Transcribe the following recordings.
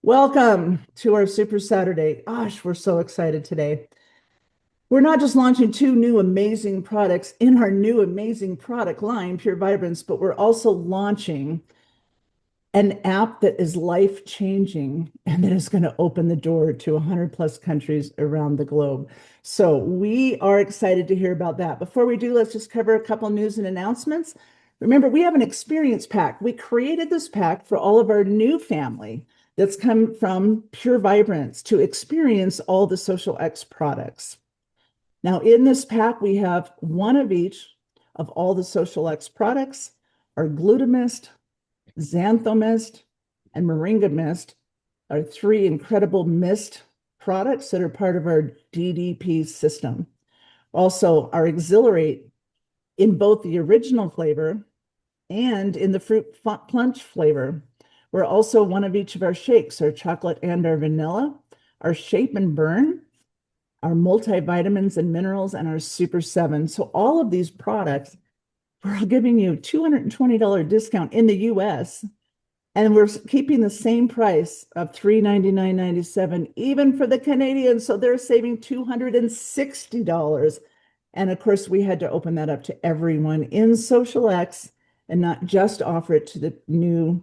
Welcome to our Super Saturday. Gosh, we're so excited today. We're not just launching two new amazing products in our new amazing product line, Pure Vibrance, but we're also launching an app that is life changing and that is going to open the door to 100 plus countries around the globe. So we are excited to hear about that. Before we do, let's just cover a couple news and announcements. Remember, we have an experience pack. We created this pack for all of our new family that's come from Pure Vibrance to experience all the xosialX products. Now, in this pack, we have one of each of all the xosialX products, our glutamist, xantho mist, and moringa mist are three incredible mist products that are part of our DDP system. Also, our Exhilarate in both the original flavor and in the fruit punch flavor. We're also one of each of our shakes, our chocolate and our vanilla, our shape and burn, our multivitamins and minerals, and our Super 7. So all of these products, we're giving you a $220 discount in the US, and we're keeping the same price of $399.97 even for the Canadians. So they're saving $260. And of course, we had to open that up to everyone in xosialX and not just offer it to the new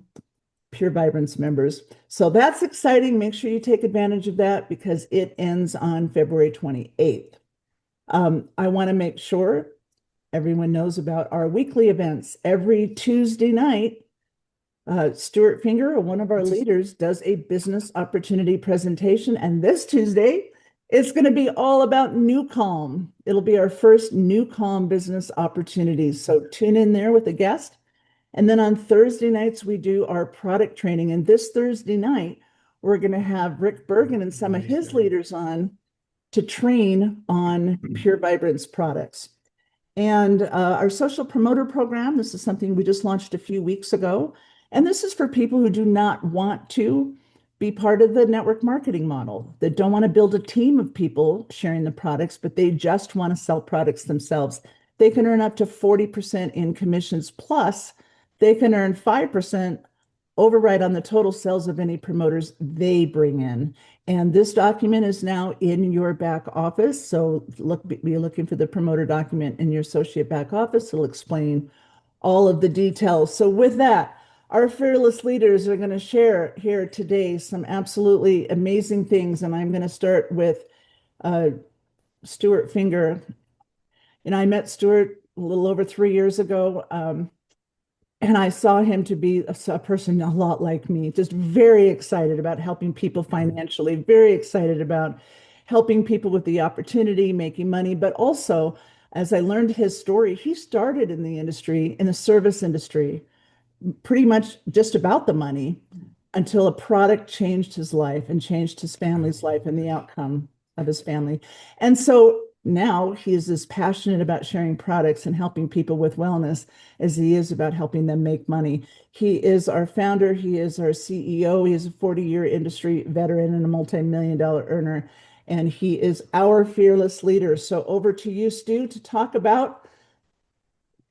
Pure Vibrance members. So that's exciting. Make sure you take advantage of that because it ends on February 28th. I want to make sure everyone knows about our weekly events. Every Tuesday night, Stuart Finger, one of our leaders, does a business opportunity presentation. And this Tuesday, it's going to be all about NuCalm. It'll be our first NuCalm business opportunity. So tune in there with a guest. And then on Thursday nights, we do our product training. And this Thursday night, we're going to have Rick Bergen and some of his leaders on to train on Pure Vibrance products. And our social promoter program, this is something we just launched a few weeks ago. And this is for people who do not want to be part of the network marketing model, that don't want to build a team of people sharing the products, but they just want to sell products themselves. They can earn up to 40% in commissions, plus they can earn 5% override on the total sales of any promoters they bring in. And this document is now in your back office. So be looking for the promoter document in your associate back office. It'll explain all of the details. So with that, our fearless leaders are going to share here today some absolutely amazing things. And I'm going to start with Stuart Finger. And I met Stuart a little over 3 years ago. And I saw him to be a person a lot like me, just very excited about helping people financially, very excited about helping people with the opportunity, making money. But also, as I learned his story, he started in the industry, in the service industry, pretty much just about the money until a product changed his life and changed his family's life and the outcome of his family. And so now he is as passionate about sharing products and helping people with wellness as he is about helping them make money. He is our founder. He is our CEO. He is a 40-year industry veteran and a multi-million-dollar earner. And he is our fearless leader. So over to you, Stu, to talk about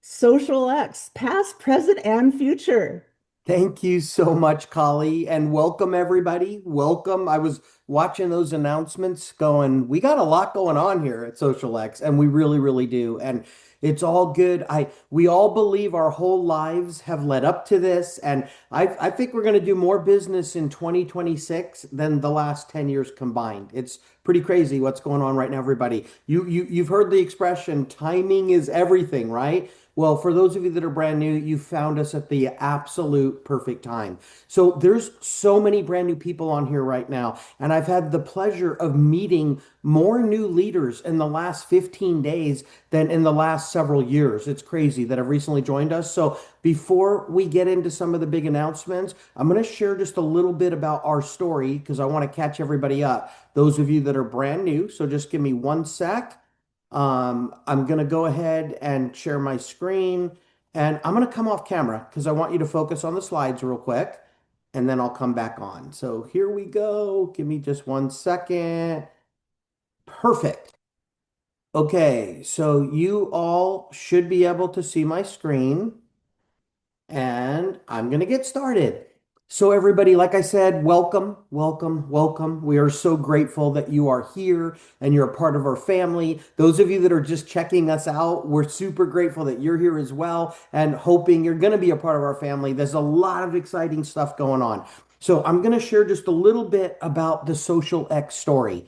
xosialX, past, present, and future. Thank you so much, Collie, and welcome everybody. Welcome. I was watching those announcements going, we got a lot going on here at xosialX, and we really, really do. And it's all good. We all believe our whole lives have led up to this, and I think we're going to do more business in 2026 than the last 10 years combined. It's pretty crazy what's going on right now, everybody. You've heard the expression, timing is everything, right? Well, for those of you that are brand new, you found us at the absolute perfect time. So there's so many brand new people on here right now, and I've had the pleasure of meeting more new leaders in the last 15 days than in the last several years. It's crazy that have recently joined us. So before we get into some of the big announcements, I'm going to share just a little bit about our story because I want to catch everybody up. Those of you that are brand new, so just give me one sec. I'm going to go ahead and share my screen and I'm going to come off camera because I want you to focus on the slides real quick and then I'll come back on. So here we go. Give me just one second. Perfect. Okay, so you all should be able to see my screen and I'm going to get started. So, everybody, like I said, welcome, welcome, welcome. We are so grateful that you are here and you're a part of our family. Those of you that are just checking us out, we're super grateful that you're here as well and hoping you're going to be a part of our family. There's a lot of exciting stuff going on. So, I'm going to share just a little bit about the Social X story.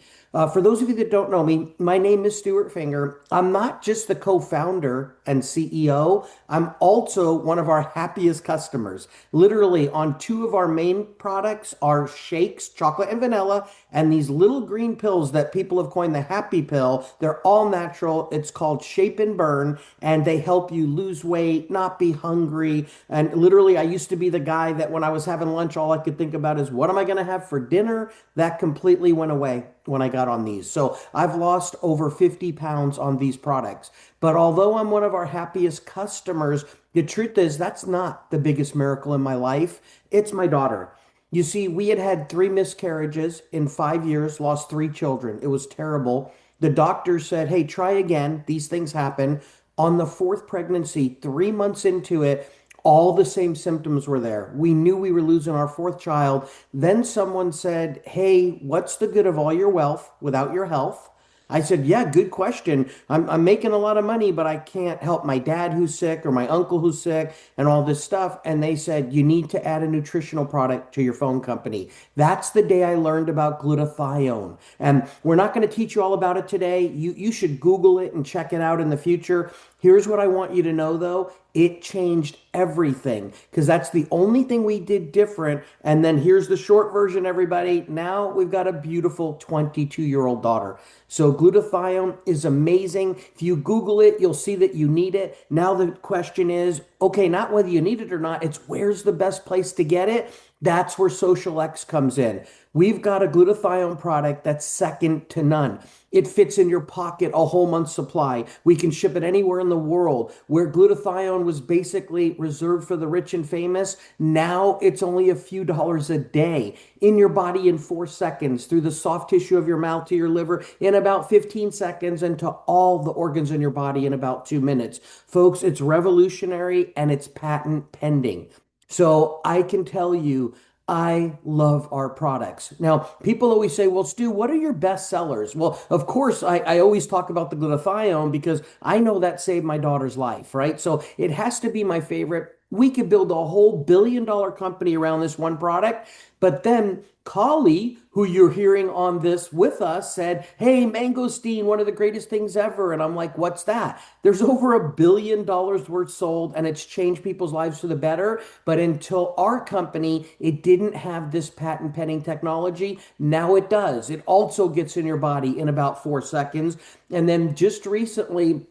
For those of you that don't know me, my name is Stuart Finger. I'm not just the co-founder and CEO. I'm also one of our happiest customers. Literally, on two of our main products are shakes, chocolate and vanilla, and these little green pills that people have coined the happy pill. They're all natural. It's called Shape and Burn, and they help you lose weight, not be hungry. And literally, I used to be the guy that when I was having lunch, all I could think about is what am I going to have for dinner? That completely went away when I got on these. So I've lost over 50 pounds on these products. But although I'm one of our happiest customers, the truth is that's not the biggest miracle in my life. It's my daughter. You see, we had had three miscarriages in 5 years, lost three children. It was terrible. The doctor said, hey, try again. These things happen. On the fourth pregnancy, 3 months into it, all the same symptoms were there. We knew we were losing our fourth child. Then someone said, hey, what's the good of all your wealth without your health? I said, yeah, good question. I'm making a lot of money, but I can't help my dad who's sick or my uncle who's sick and all this stuff. And they said, you need to add a nutritional product to your phone company. That's the day I learned about glutathione. And we're not going to teach you all about it today. You should Google it and check it out in the future. Here's what I want you to know though. It changed everything because that's the only thing we did different. And then here's the short version, everybody. Now we've got a beautiful 22-year-old daughter. So glutathione is amazing. If you Google it, you'll see that you need it. Now the question is, okay, not whether you need it or not, it's where's the best place to get it? That's where xosialX comes in. We've got a glutathione product that's second to none. It fits in your pocket a whole month's supply. We can ship it anywhere in the world. Where glutathione was basically reserved for the rich and famous, now it's only a few dollars a day in your body in 4 seconds, through the soft tissue of your mouth to your liver in about 15 seconds, and to all the organs in your body in about 2 minutes. Folks, it's revolutionary and it's patent pending. So I can tell you, I love our products. Now, people always say, well, Stu, what are your best sellers? Well, of course, I always talk about the glutathione because I know that saved my daughter's life, right? So it has to be my favorite. We could build a whole billion-dollar company around this one product. But then Kali, who you're hearing on this with us, said, hey, mangosteen, one of the greatest things ever. And I'm like, what's that? There's over $1 billion worth sold, and it's changed people's lives for the better. But until our company, it didn't have this patent pending technology. Now it does. It also gets in your body in about 4 seconds. And then just recently,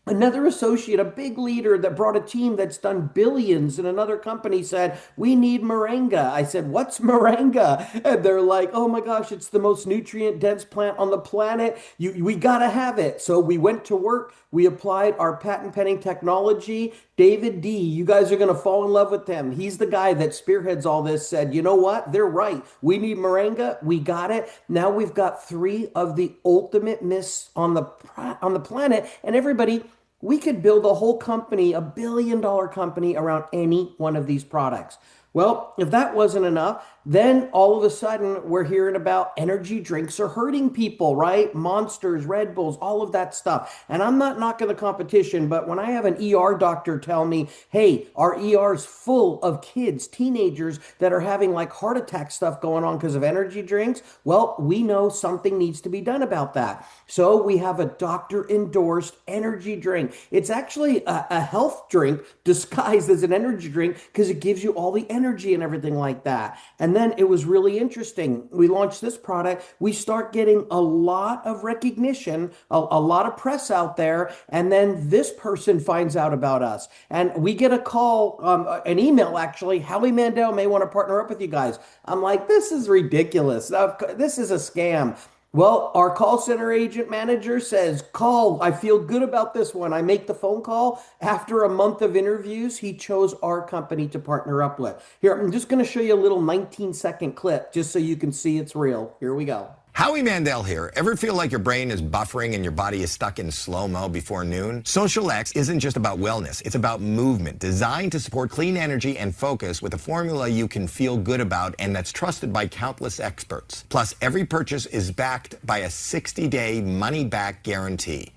another associate, a big leader that brought a team that's done billions in another company, said, we need moringa. I said, what's moringa? And they're like, oh my gosh, it's the most nutrient dense plant on the planet. We got to have it. So we went to work. We applied our patent pending technology. David D, you guys are going to fall in love with him. He's the guy that spearheads all this, said, you know what? They're right. We need moringa. We got it. Now we've got three of the ultimate myths on the planet. And everybody, we could build a whole company, $1 billion company around any one of these products. Well, if that wasn't enough, then all of a sudden we're hearing about energy drinks are hurting people, right? Monsters, Red Bulls, all of that stuff. And I'm not knocking the competition, but when I have an ER doctor tell me, hey, our ER is full of kids, teenagers that are having like heart attack stuff going on because of energy drinks, well, we know something needs to be done about that. So we have a doctor endorsed energy drink. It's actually a health drink disguised as an energy drink because it gives you all the energy and everything like that. And then it was really interesting. We launched this product. We start getting a lot of recognition, a lot of press out there. And then this person finds out about us. And we get a call, an email actually, Howie Mandel may want to partner up with you guys. I'm like, this is ridiculous. This is a scam. Well, our call center agent manager says, call, I feel good about this one. I make the phone call. After a month of interviews, he chose our company to partner up with. Here, I'm just going to show you a little 19-second clip just so you can see it's real. Here we go. Howie Mandel here. Ever feel like your brain is buffering and your body is stuck in slow-mo before noon? xosialX isn't just about wellness. It's about movement, designed to support clean energy and focus with a formula you can feel good about and that's trusted by countless experts. Plus, every purchase is backed by a 60-day money-back guarantee.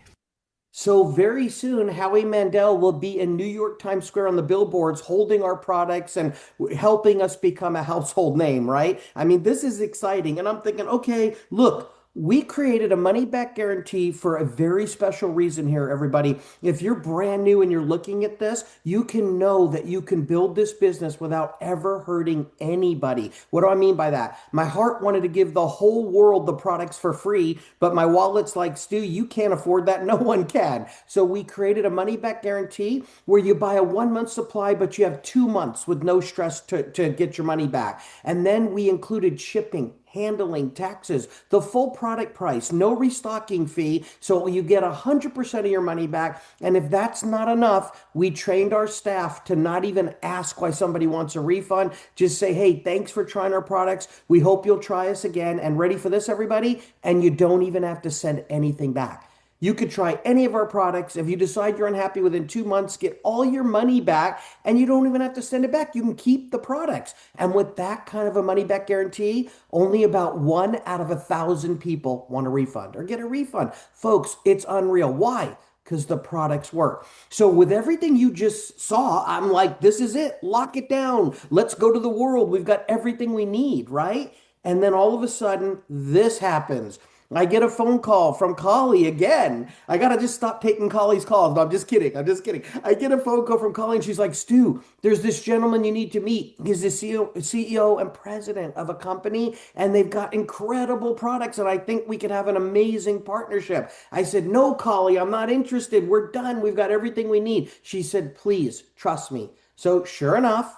So very soon, Howie Mandel will be in New York Times Square on the billboards holding our products and helping us become a household name, right? I mean, this is exciting. And I'm thinking, okay, look, we created a money back guarantee for a very special reason here, everybody. If you're brand new and you're looking at this, you can know that you can build this business without ever hurting anybody. What do I mean by that? My heart wanted to give the whole world the products for free, but my wallet's like, Stu, you can't afford that. No one can. So we created a money back guarantee where you buy a 1 month supply, but you have 2 months with no stress to get your money back. And then we included shipping, handling, taxes, the full product price, no restocking fee. So you get 100% of your money back. And if that's not enough, we trained our staff to not even ask why somebody wants a refund. Just say, hey, thanks for trying our products. We hope you'll try us again. And ready for this, everybody? And you don't even have to send anything back. You could try any of our products. If you decide you're unhappy within 2 months, get all your money back and you don't even have to send it back. You can keep the products. And with that kind of a money back guarantee, only about 1 out of 1,000 people want a refund or get a refund. Folks, it's unreal. Why? Because the products work. So with everything you just saw, I'm like, this is it. Lock it down. Let's go to the world. We've got everything we need, right? And then all of a sudden, this happens. I get a phone call from Collie again. I gotta just stop taking Collie's calls. No, I'm just kidding. I'm just kidding. I get a phone call from Collie and she's like, Stu, there's this gentleman you need to meet. He's the CEO and president of a company and they've got incredible products and I think we could have an amazing partnership. I said, no, Collie, I'm not interested. We're done. We've got everything we need. She said, please trust me. So sure enough,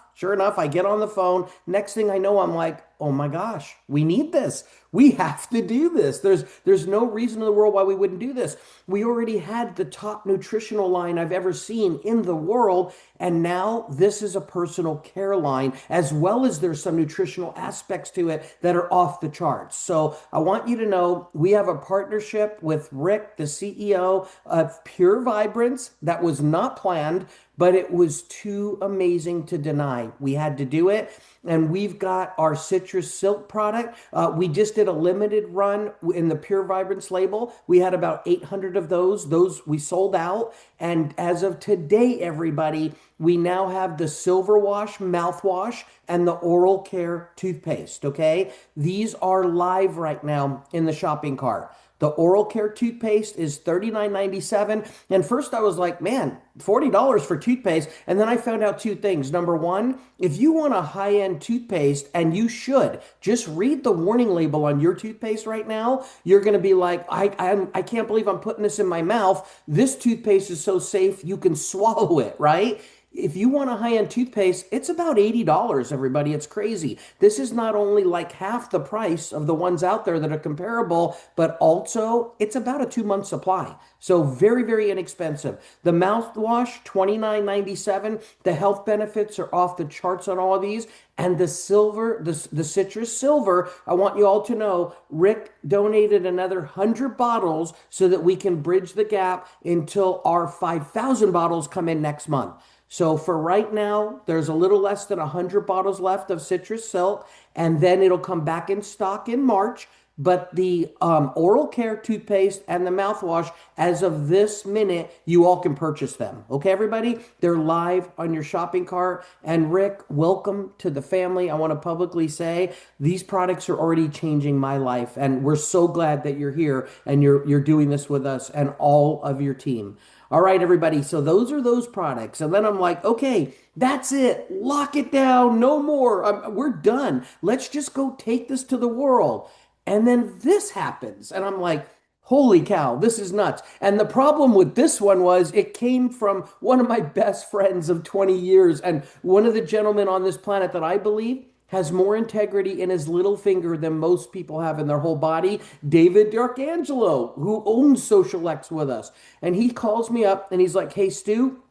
I get on the phone. Next thing I know, I'm like, oh my gosh, we need this. We have to do this. There's no reason in the world why we wouldn't do this. We already had the top nutritional line I've ever seen in the world, and now this is a personal care line, as well as there's some nutritional aspects to it that are off the charts. So I want you to know we have a partnership with Rick, the CEO of Pure Vibrance, that was not planned, but it was too amazing to deny. We had to do it. And we've got our citrus silk product. We just did a limited run in the Pure Vibrance label. We had about 800 of those. Those we sold out. And as of today, everybody, we now have the Silver Wash mouthwash and the Oral Care toothpaste. Okay. These are live right now in the shopping cart. The Oral Care toothpaste is $39.97. And first I was like, man, $40 for toothpaste. And then I found out two things. Number one, if you want a high-end toothpaste, and you should, just read the warning label on your toothpaste right now. You're going to be like, I can't believe I'm putting this in my mouth. This toothpaste is so safe, you can swallow it, right? If you want a high-end toothpaste, it's about $80, everybody. It's crazy. This is not only like half the price of the ones out there that are comparable, but also it's about a 2 month supply. So very, very inexpensive. The mouthwash, $29.97. The health benefits are off the charts on all of these. And the silver, the citrus silver, I want you all to know, Rick donated another 100 bottles so that we can bridge the gap until our 5,000 bottles come in next month. So for right now, there's a little less than 100 bottles left of citrus silk, and then it'll come back in stock in March. But the oral care toothpaste and the mouthwash, as of this minute, you all can purchase them. Okay, everybody? They're live on your shopping cart. And Rick, welcome to the family. I want to publicly say these products are already changing my life. And we're so glad that you're here and you're doing this with us and all of your team. All right, everybody. So those are those products. And then I'm like, okay, that's it. Lock it down. No more. We're done. Let's just go take this to the world. And then this happens. And I'm like, holy cow, this is nuts. And the problem with this one was it came from one of my best friends of 20 years. And one of the gentlemen on this planet that I believe has more integrity in his little finger than most people have in their whole body, David D'Arcangelo, who owns xosialX with us. And he calls me up and he's like, hey, Stu,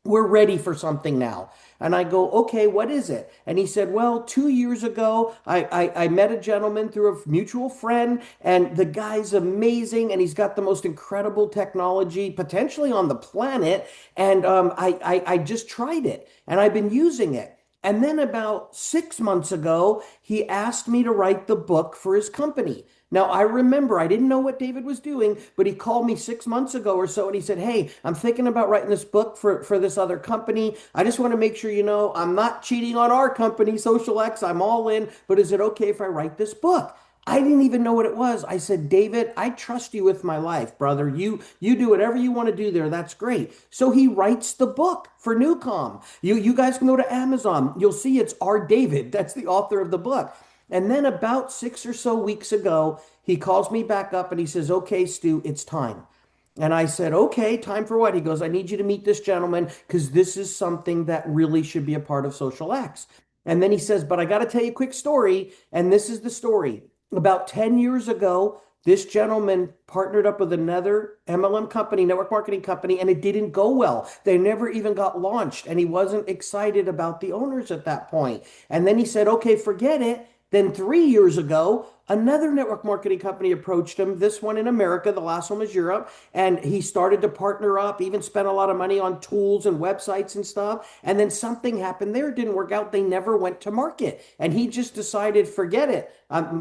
we're ready for something now. And I go, okay, what is it? And he said, well, 2 years ago, I met a gentleman through a mutual friend, and the guy's amazing, and he's got the most incredible technology potentially on the planet. And I just tried it, and I've been using it. And then about 6 months ago, he asked me to write the book for his company. Now, I remember I didn't know what David was doing, but he called me 6 months ago or so and he said, hey, I'm thinking about writing this book for this other company. I just want to make sure you know I'm not cheating on our company, xosialX. I'm all in, but is it okay if I write this book? I didn't even know what it was. I said, David, I trust you with my life, brother. You do whatever you want to do there. That's great. So he writes the book for NuCalm. You guys can go to Amazon. You'll see it's our David. That's the author of the book. And then about 6 or so weeks ago, he calls me back up and he says, okay, Stu, it's time. And I said, okay, time for what? He goes, I need you to meet this gentleman because this is something that really should be a part of xosialX. And then he says, but I got to tell you a quick story. And this is the story. About 10 years ago, this gentleman partnered up with another MLM company, network marketing company, and it didn't go well. They never even got launched, and he wasn't excited about the owners at that point. And then he said, okay, forget it. Then 3 years ago, another network marketing company approached him, this one in America, the last one was Europe, and he started to partner up, even spent a lot of money on tools and websites and stuff. And then something happened there, it didn't work out. They never went to market. And he just decided, forget it.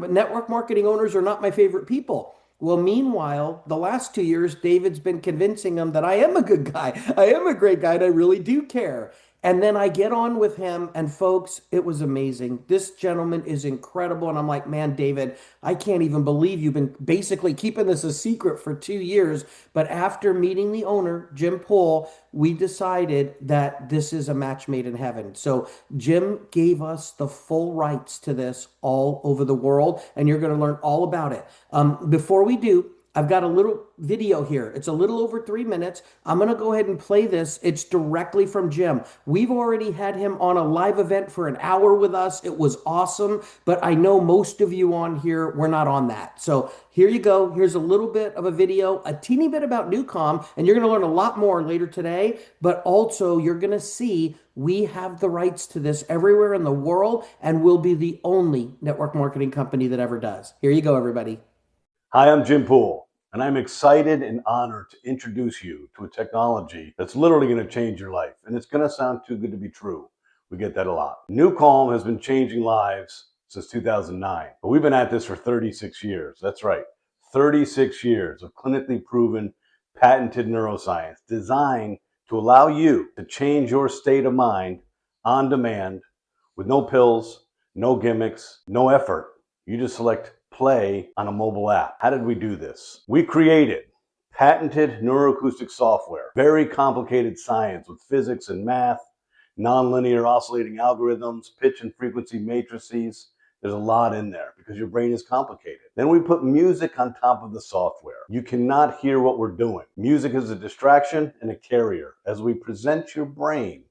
Network marketing owners are not my favorite people. Well, meanwhile, the last 2 years, David's been convincing him that I am a good guy. I am a great guy and I really do care. And then I get on with him, and folks, it was amazing. This gentleman is incredible. And I'm like, man, David, I can't even believe you've been basically keeping this a secret for 2 years. But after meeting the owner, Jim Poole, we decided that this is a match made in heaven. So Jim gave us the full rights to this all over the world, and you're going to learn all about it. Before we do, I've got a little video here. It's a little over 3 minutes. I'm going to go ahead and play this. It's directly from Jim. We've already had him on a live event for an hour with us. It was awesome, but I know most of you on here were not on that. So here you go. Here's a little bit of a video, a teeny bit about NuCalm, and you're going to learn a lot more later today, but also you're going to see we have the rights to this everywhere in the world, and we'll be the only network marketing company that ever does. Here you go, everybody. Hi, I'm Jim Poole, and I'm excited and honored to introduce you to a technology that's literally going to change your life. And it's going to sound too good to be true. We get that a lot. NuCalm has been changing lives since 2009, but we've been at this for 36 years. That's right, 36 years of clinically proven, patented neuroscience designed to allow you to change your state of mind on demand with no pills, no gimmicks, no effort. You just select play on a mobile app. How did we do this? We created patented neuroacoustic software, very complicated science with physics and math, nonlinear oscillating algorithms, pitch and frequency matrices. There's a lot in there because your brain is complicated. Then we put music on top of the software. You cannot hear what we're doing. Music is a distraction and a carrier as we present your brain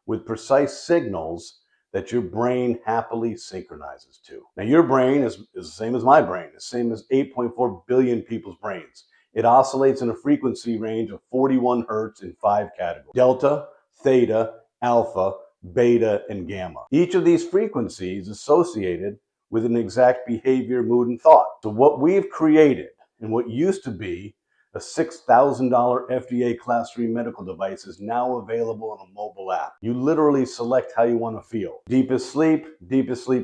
with precise signals that your brain happily synchronizes to. Now, your brain is the same as my brain, the same as 8.4 billion people's brains. It oscillates in a frequency range of 41 hertz in 5 categories: delta, theta, alpha, beta, and gamma. Each of these frequencies is associated with an exact behavior, mood, and thought. So what we've created and what used to be a $6,000 FDA Class 3 medical device is now available on a mobile app. You literally select how you want to feel. Deepest Sleep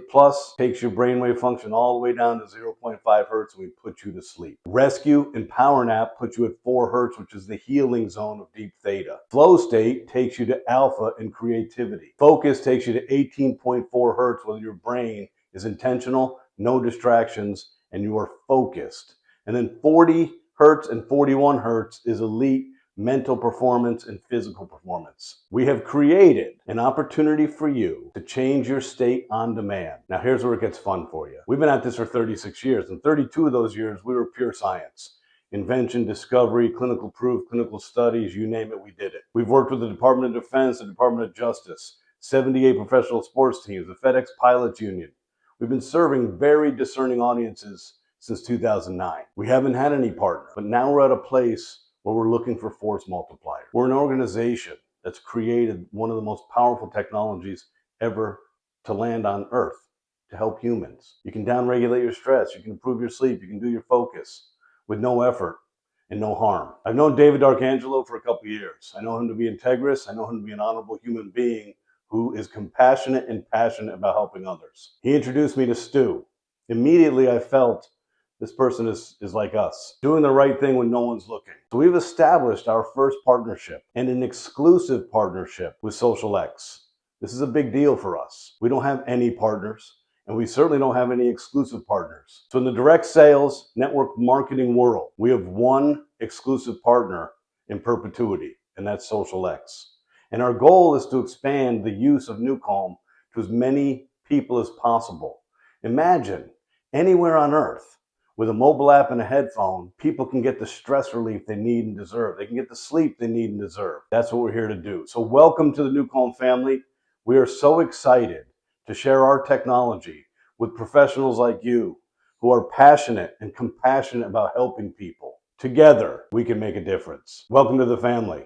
Plus takes your brainwave function all the way down to 0.5 hertz and we put you to sleep. Rescue and Power Nap put you at 4 hertz, which is the healing zone of deep theta. Flow State takes you to alpha and creativity. Focus takes you to 18.4 hertz, where your brain is intentional, no distractions, and you are focused. And then 40 hertz and 41 hertz is elite mental performance and physical performance. We have created an opportunity for you to change your state on demand. Now here's where it gets fun for you. We've been at this for 36 years, and 32 of those years we were pure science. Invention, discovery, clinical proof, clinical studies, you name it, we did it. We've worked with the Department of Defense, the Department of Justice, 78 professional sports teams, the FedEx Pilots Union. We've been serving very discerning audiences since 2009. We haven't had any partner, but now we're at a place where we're looking for force multipliers. We're an organization that's created one of the most powerful technologies ever to land on Earth to help humans. You can downregulate your stress, you can improve your sleep, you can do your focus with no effort and no harm. I've known David D'Arcangelo for a couple of years. I know him to be integrous. I know him to be an honorable human being who is compassionate and passionate about helping others. He introduced me to Stu. Immediately I felt this person is like us, doing the right thing when no one's looking. So we've established our first partnership and an exclusive partnership with xosialX. This is a big deal for us. We don't have any partners, and we certainly don't have any exclusive partners. So in the direct sales network marketing world, we have one exclusive partner in perpetuity, and that's xosialX. And our goal is to expand the use of NuCalm to as many people as possible. Imagine anywhere on Earth, with a mobile app and a headphone, people can get the stress relief they need and deserve. They can get the sleep they need and deserve. That's what we're here to do. So welcome to the NuCalm family. We are so excited to share our technology with professionals like you who are passionate and compassionate about helping people. Together, we can make a difference. Welcome to the family.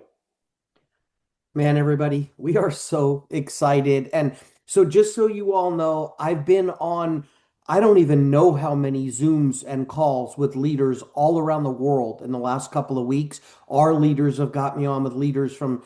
Man, everybody, we are so excited. And so, just so you all know, I've been on, I don't even know how many Zooms and calls with leaders all around the world in the last couple of weeks. Our leaders have got me on with leaders from,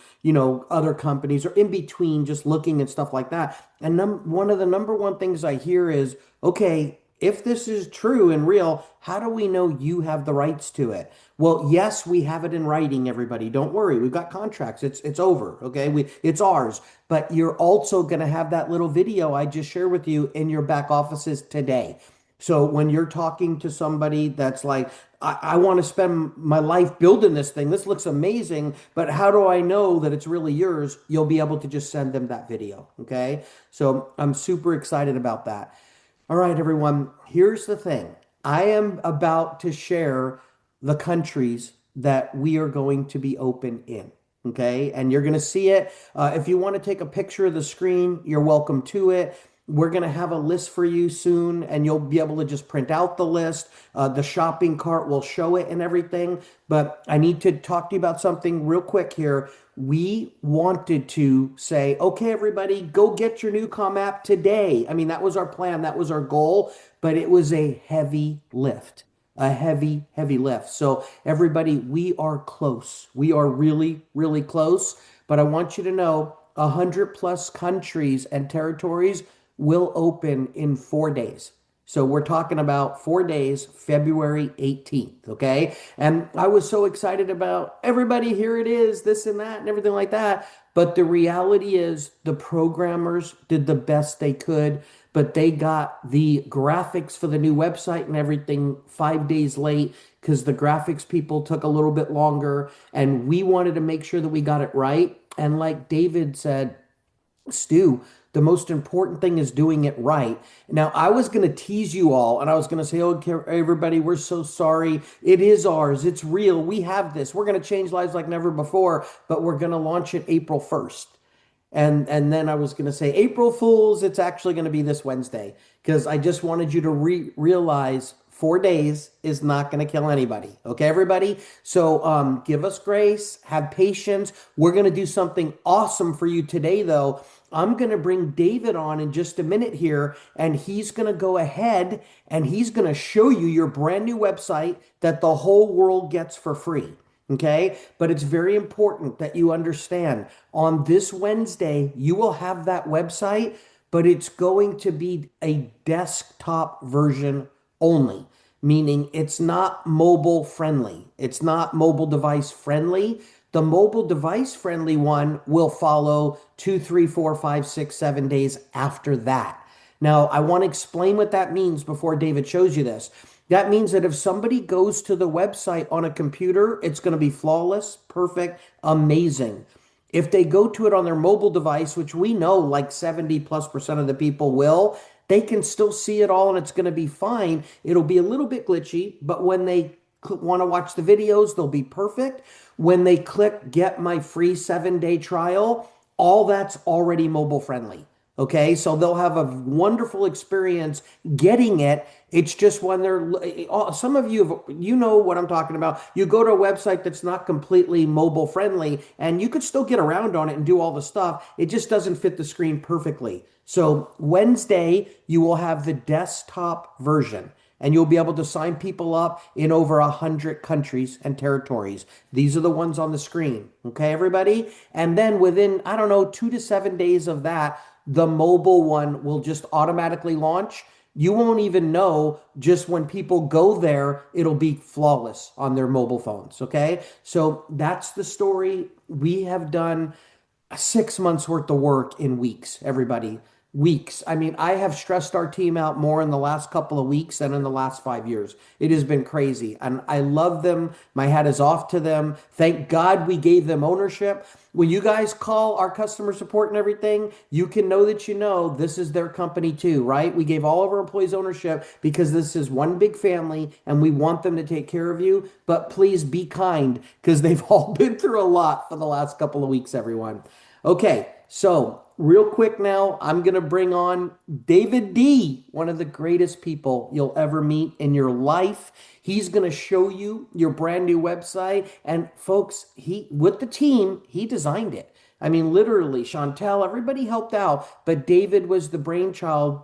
other companies or in between, just looking and stuff like that. And one of the number one things I hear is, okay, if this is true and real, how do we know you have the rights to it? Well, yes, we have it in writing, everybody. Don't worry. We've got contracts. It's over. Okay. It's ours. But you're also going to have that little video I just shared with you in your back offices today. So when you're talking to somebody that's like, I want to spend my life building this thing. This looks amazing, but how do I know that it's really yours? You'll be able to just send them that video. Okay. So I'm super excited about that. All right, everyone, here's the thing. I am about to share the countries that we are going to be open in. Okay, and you're going to see it. If you want to take a picture of the screen, you're welcome to it. We're going to have a list for you soon, and you'll be able to just print out the list. The shopping cart will show it and everything. But I need to talk to you about something real quick here. We wanted to say, okay, everybody, go get your NuCalm app today. I mean, that was our plan, that was our goal, but it was a heavy lift. A heavy, heavy lift. So, everybody, we are close. We are really, really close. But I want you to know 100 plus countries and territories will open in 4 days. So we're talking about 4 days, February 18th, okay? And I was so excited about everybody, here it is, this and that, and everything like that. But the reality is the programmers did the best they could, but they got the graphics for the new website and everything 5 days late because the graphics people took a little bit longer, and we wanted to make sure that we got it right. And like David said, Stu, the most important thing is doing it right. Now, I was going to tease you all and I was going to say, oh, everybody, we're so sorry. It is ours. It's real. We have this. We're going to change lives like never before, but we're going to launch it April 1st. And then I was going to say, April Fools, it's actually going to be this Wednesday because I just wanted you to realize 4 days is not going to kill anybody. Okay, everybody? So give us grace, have patience. We're going to do something awesome for you today, though. I'm going to bring David on in just a minute here, and he's going to go ahead and he's going to show you your brand new website that the whole world gets for free. Okay, but it's very important that you understand on this Wednesday, you will have that website, but it's going to be a desktop version only, meaning it's not mobile friendly. It's not mobile device friendly. The mobile device friendly one will follow 2, 3, 4, 5, 6, 7 days after that. Now, I want to explain what that means before David shows you this. That means that if somebody goes to the website on a computer, it's going to be flawless, perfect, amazing. If they go to it on their mobile device, which we know like 70+% of the people will, they can still see it all and it's going to be fine. It'll be a little bit glitchy, but when they want to watch the videos, they'll be perfect. When they click get my free 7-day trial, all that's already mobile friendly. Okay, so they'll have a wonderful experience getting it. It's just when some of you have, you know what I'm talking about. You go to a website that's not completely mobile friendly, and you could still get around on it and do all the stuff. It just doesn't fit the screen perfectly. So Wednesday, you will have the desktop version, and you'll be able to sign people up in over 100 countries and territories. These are the ones on the screen. Okay, everybody? And then within, I don't know, 2 to 7 days of that, the mobile one will just automatically launch. You won't even know, just when people go there, it'll be flawless on their mobile phones. Okay. So that's the story. We have done 6 months worth of work in weeks, everybody. Weeks. I mean, I have stressed our team out more in the last couple of weeks than in the last 5 years. It has been crazy. And I love them. My hat is off to them. Thank God we gave them ownership. When you guys call our customer support and everything, you can know that you know this is their company too, right? We gave all of our employees ownership because this is one big family and we want them to take care of you. But please be kind because they've all been through a lot for the last couple of weeks, everyone. Okay, so real quick now, I'm going to bring on David D, one of the greatest people you'll ever meet in your life. He's going to show you your brand new website. And folks, he with the team, he designed it. I mean, literally, Chantel, everybody helped out, but David was the brainchild,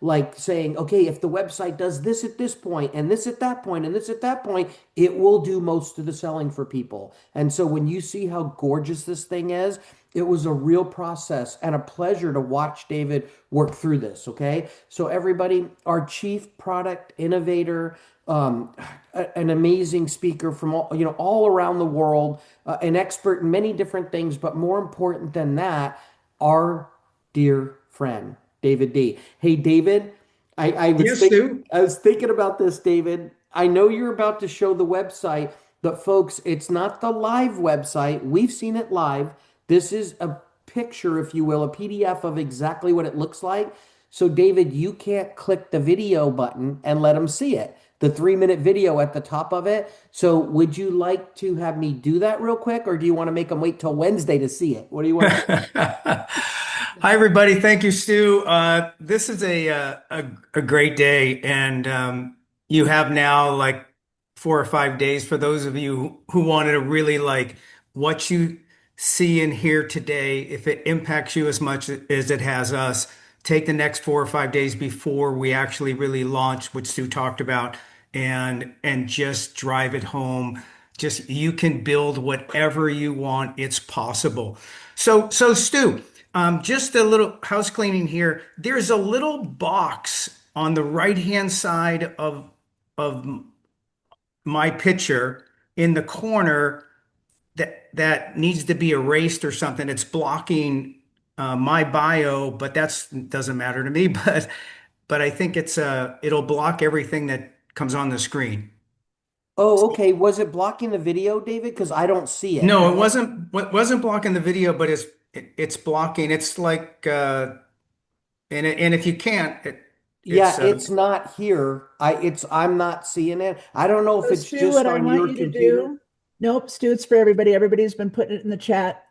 like saying, okay, if the website does this at this point, and this at that point, and this at that point, it will do most of the selling for people. And so when you see how gorgeous this thing is, it was a real process and a pleasure to watch David work through this. Okay. So, everybody, our chief product innovator, an amazing speaker from all around the world, an expert in many different things, but more important than that, our dear friend, David D. Hey, David, Yes, Stu. I was thinking about this, David. I know you're about to show the website, but folks, it's not the live website. We've seen it live. This is a picture, if you will, a PDF of exactly what it looks like. So, David, you can't click the video button and let them see it. The 3-minute video at the top of it. So, would you like to have me do that real quick, or do you want to make them wait till Wednesday to see it? What do you want to do? Hi, everybody. Thank you, Stu. This is a great day, and you have now like 4 or 5 days for those of you who wanted to really like what you see and hear today. If it impacts you as much as it has us, take the next 4 or 5 days before we actually really launch, which Stu talked about, and just drive it home. Just you can build whatever you want. It's possible. So Stu, just a little house cleaning here. There's a little box on the right-hand side of my picture in the corner that needs to be erased or something. It's blocking my bio, but that's doesn't matter to me. But I think it'll block everything that comes on the screen. Oh, okay. Was it blocking the video, David? Because I don't see it. No, it wasn't blocking the video, but it's blocking. It's like and if you can't, Yeah, it's it's not here. I'm not seeing it. I don't know if So, it's Stu, what just I on want your you to computer. do, nope, Stu, it's for everybody. Everybody's been putting it in the chat.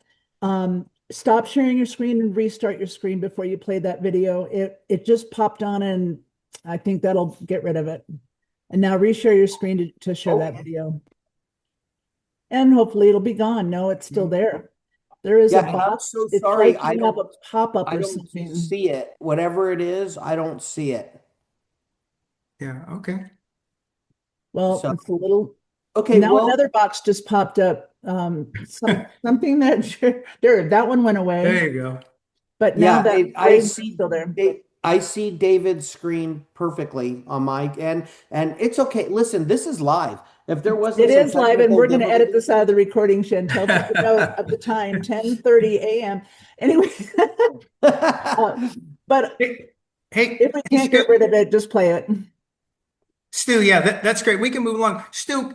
Stop sharing your screen and restart your screen before you play that video. It just popped on, and I think that'll get rid of it. And now reshare your screen to share that Oh, video. And hopefully it'll be gone. No, it's still there. There is a yeah, and I'm box. so It's sorry. like you have a pop-up I or don't something. see it. Whatever it is, I don't see it. yeah, okay. Well, So, it's a little. okay, Now well, another box just popped up. Something that there, that one went away, There you go. but now yeah, that I wave's see still there. I see David's screen perfectly on my end, and it's okay. Listen, this is live. If there wasn't It some is live, and technical we're going to edit difficulty, this out of the recording, Chantel. Take a note of the time, 10:30 a.m. Anyway, uh, but Hey, hey, if we hey, can't get rid of it, just play it. Stu, yeah, that's great. We can move along. Stu,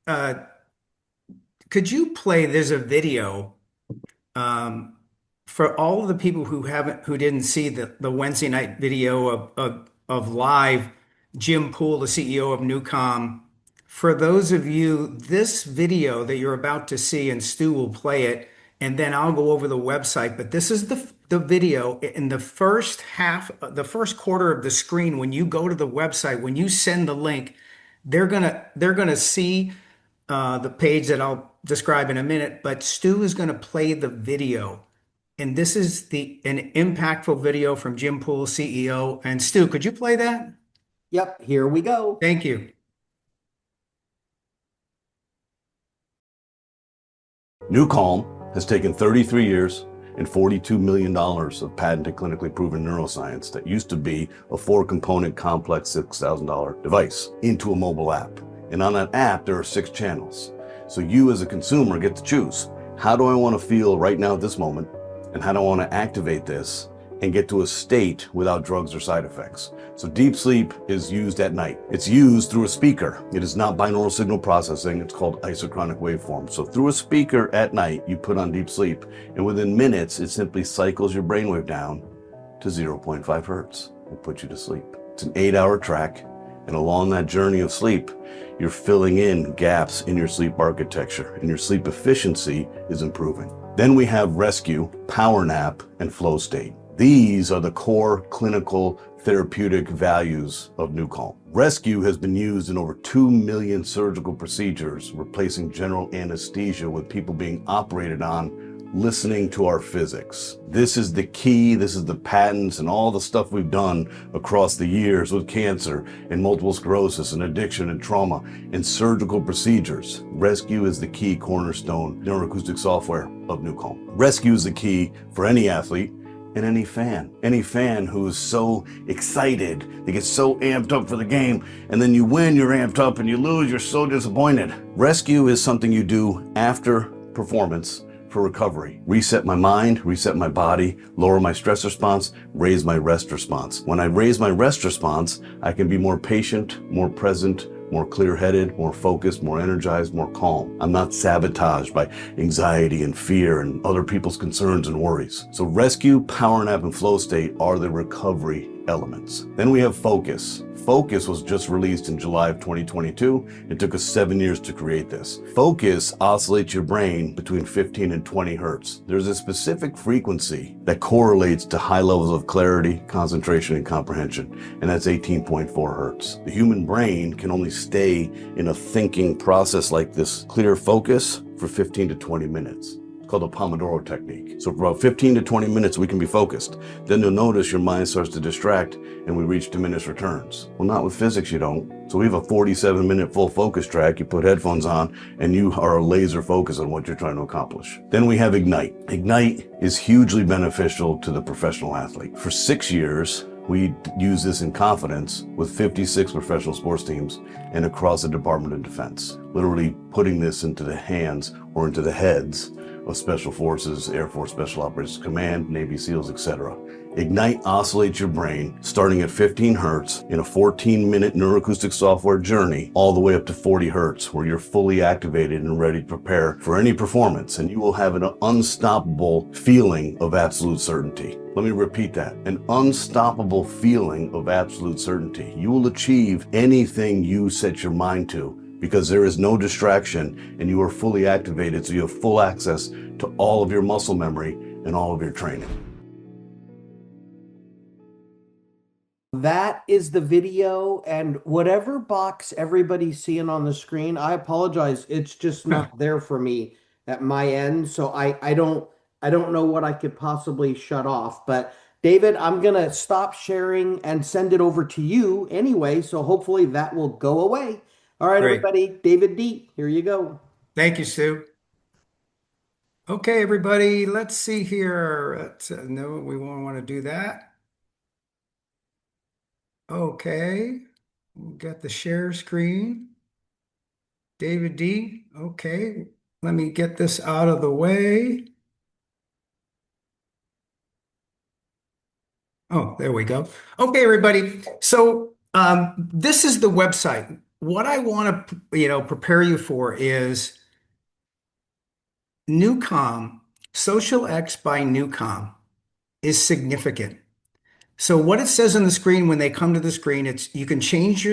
uh could you play, there's a video um for all of the people who didn't see the Wednesday night video of live Jim Poole, the CEO of NuCalm. For those of you, this video that you're about to see, and Stu will play it, and then I'll go over the website. But this is the video in the first half, the first quarter of the screen. When you go to the website, when you send the link, they're gonna see the page that I'll describe in a minute. But Stu is gonna play the video, and this is an impactful video from Jim Poole, CEO. And Stu, could you play that? Yep, here we go. Thank you. NuCalm has taken 33 years and $42 million of patented clinically proven neuroscience that used to be a 4-component complex $6,000 device into a mobile app. And on that app, there are 6 channels. So you as a consumer get to choose. How do I want to feel right now at this moment? And how do I want to activate this and get to a state without drugs or side effects? So deep sleep is used at night. It's used through a speaker. It is not binaural signal processing. It's called isochronic waveform. So through a speaker at night, you put on deep sleep, and within minutes, it simply cycles your brainwave down to 0.5 hertz and puts you to sleep. It's an 8-hour track, and along that journey of sleep, you're filling in gaps in your sleep architecture, and your sleep efficiency is improving. Then we have rescue, power nap, and flow state. These are the core clinical therapeutic values of NuCalm. Rescue has been used in over 2 million surgical procedures, replacing general anesthesia with people being operated on listening to our physics. This is the key, this is the patents and all the stuff we've done across the years with cancer and multiple sclerosis and addiction and trauma and surgical procedures. Rescue is the key cornerstone neuroacoustic software of NuCalm. Rescue is the key for any athlete and any fan who is so excited, they get so amped up for the game, and then you win, you're amped up, and you lose, you're so disappointed. Rescue is something you do after performance for recovery. Reset my mind, reset my body, lower my stress response, raise my rest response. When I raise my rest response, I can be more patient, more present, more clear-headed, more focused, more energized, more calm. I'm not sabotaged by anxiety and fear and other people's concerns and worries. So rescue, power nap, and flow state are the recovery elements. Then we have focus. Focus was just released in July of 2022. It took us 7 years to create this. Focus oscillates your brain between 15 and 20 hertz. There's a specific frequency that correlates to high levels of clarity, concentration, and comprehension, and that's 18.4 hertz. The human brain can only stay in a thinking process like this clear focus for 15 to 20 minutes. Called the Pomodoro technique. So for about 15 to 20 minutes, we can be focused. Then you'll notice your mind starts to distract and we reach diminished returns. Well, not with physics, you don't. So we have a 47-minute full focus track. You put headphones on and you are laser focused on what you're trying to accomplish. Then we have Ignite. Ignite is hugely beneficial to the professional athlete. For 6 years, we use this in confidence with 56 professional sports teams and across the Department of Defense. Literally putting this into the hands or into the heads of Special Forces, Air Force Special Operations Command, Navy SEALs, etc. Ignite oscillates your brain starting at 15 hertz in a 14-minute neuroacoustic software journey all the way up to 40 hertz where you're fully activated and ready to prepare for any performance, and you will have an unstoppable feeling of absolute certainty. Let me repeat that. An unstoppable feeling of absolute certainty. You will achieve anything you set your mind to, because there is no distraction and you are fully activated, so you have full access to all of your muscle memory and all of your training. That is the video, and whatever box everybody's seeing on the screen, I apologize. It's just not there for me at my end, so I don't know what I could possibly shut off. But David, I'm gonna stop sharing and send it over to you anyway, so hopefully that will go away. All right, Great. everybody, David D, here you go. Thank you, Stu. Okay, everybody, let's see here. No, we won't want to do that. Okay, we'll get the share screen. David D. Okay, let me get this out of the way. Oh, there we go. Okay, everybody. So this is the website. What I want to, prepare you for is NuCalm, xosialX by NuCalm is significant. So what it says on the screen when they come to the screen, it's you can change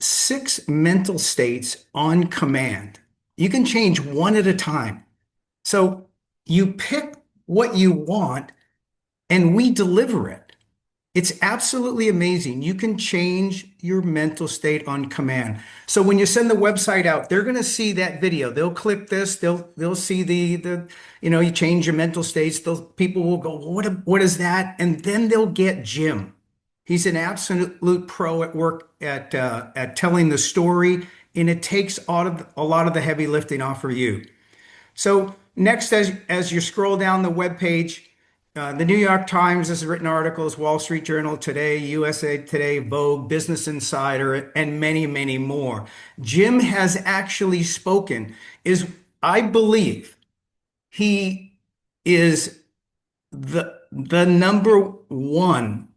6 mental states on command. You can change one at a time. So You pick what you want and we deliver it. It's absolutely amazing. You can change your mental state on command. So when you send the website out, they're going to see that video. They'll click this. They'll see you change your mental states. Those people will go, what is that? And then they'll get Jim. He's an absolute pro at work at telling the story, and it takes a lot of the heavy lifting off of you. So next, as you scroll down the web page, the New York Times has written articles, Wall Street Journal Today, USA Today, Vogue, Business Insider, and many, many more. Jim has actually spoken. I believe he is the number one,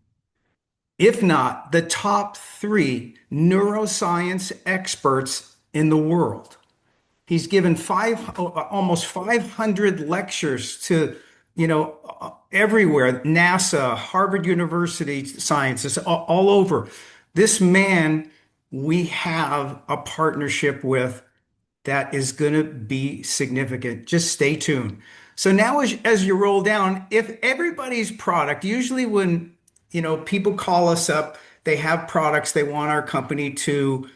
if not the top three neuroscience experts in the world. He's given almost 500 lectures to, everywhere, NASA, Harvard University scientists, all over. This man, we have a partnership with that is going to be significant. Just stay tuned. So now as you roll down, if everybody's product, usually when, people call us up, they have products they want our company to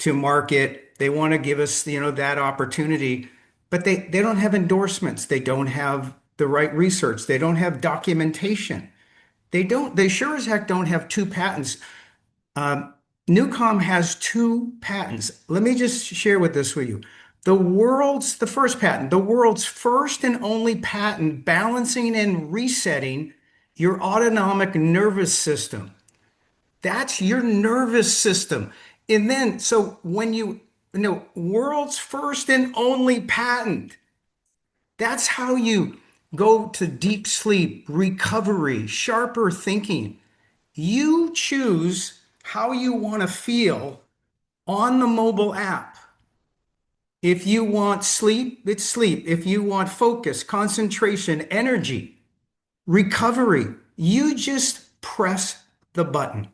market. They want to give us, that opportunity, but they don't have endorsements. They don't have the right research. They don't have documentation. They sure as heck don't have two patents. NuCalm has two patents. Let me just share with this with you. The first patent, the world's first and only patent balancing and resetting your autonomic nervous system. That's your nervous system. And then, so when world's first and only patent, that's how you go to deep sleep, recovery, sharper thinking. You choose how you want to feel on the mobile app. If you want sleep, it's sleep. If you want focus, concentration, energy, recovery, you just press the button.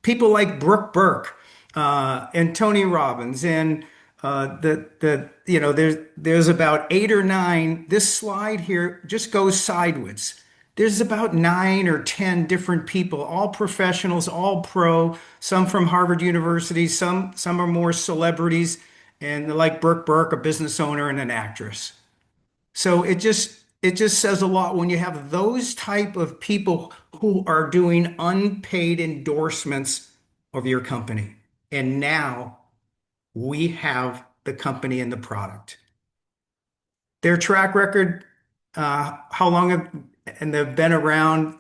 People like Brooke Burke and Tony Robbins and there's about 8 or 9. This slide here just goes sideways. There's about 9 or 10 different people, all professionals, all pro, some from Harvard University, some are more celebrities, and like Brooke Burke, a business owner and an actress. So it just says a lot when you have those type of people who are doing unpaid endorsements of your company. And now we have the company and the product. Their track record, how long and they've been around.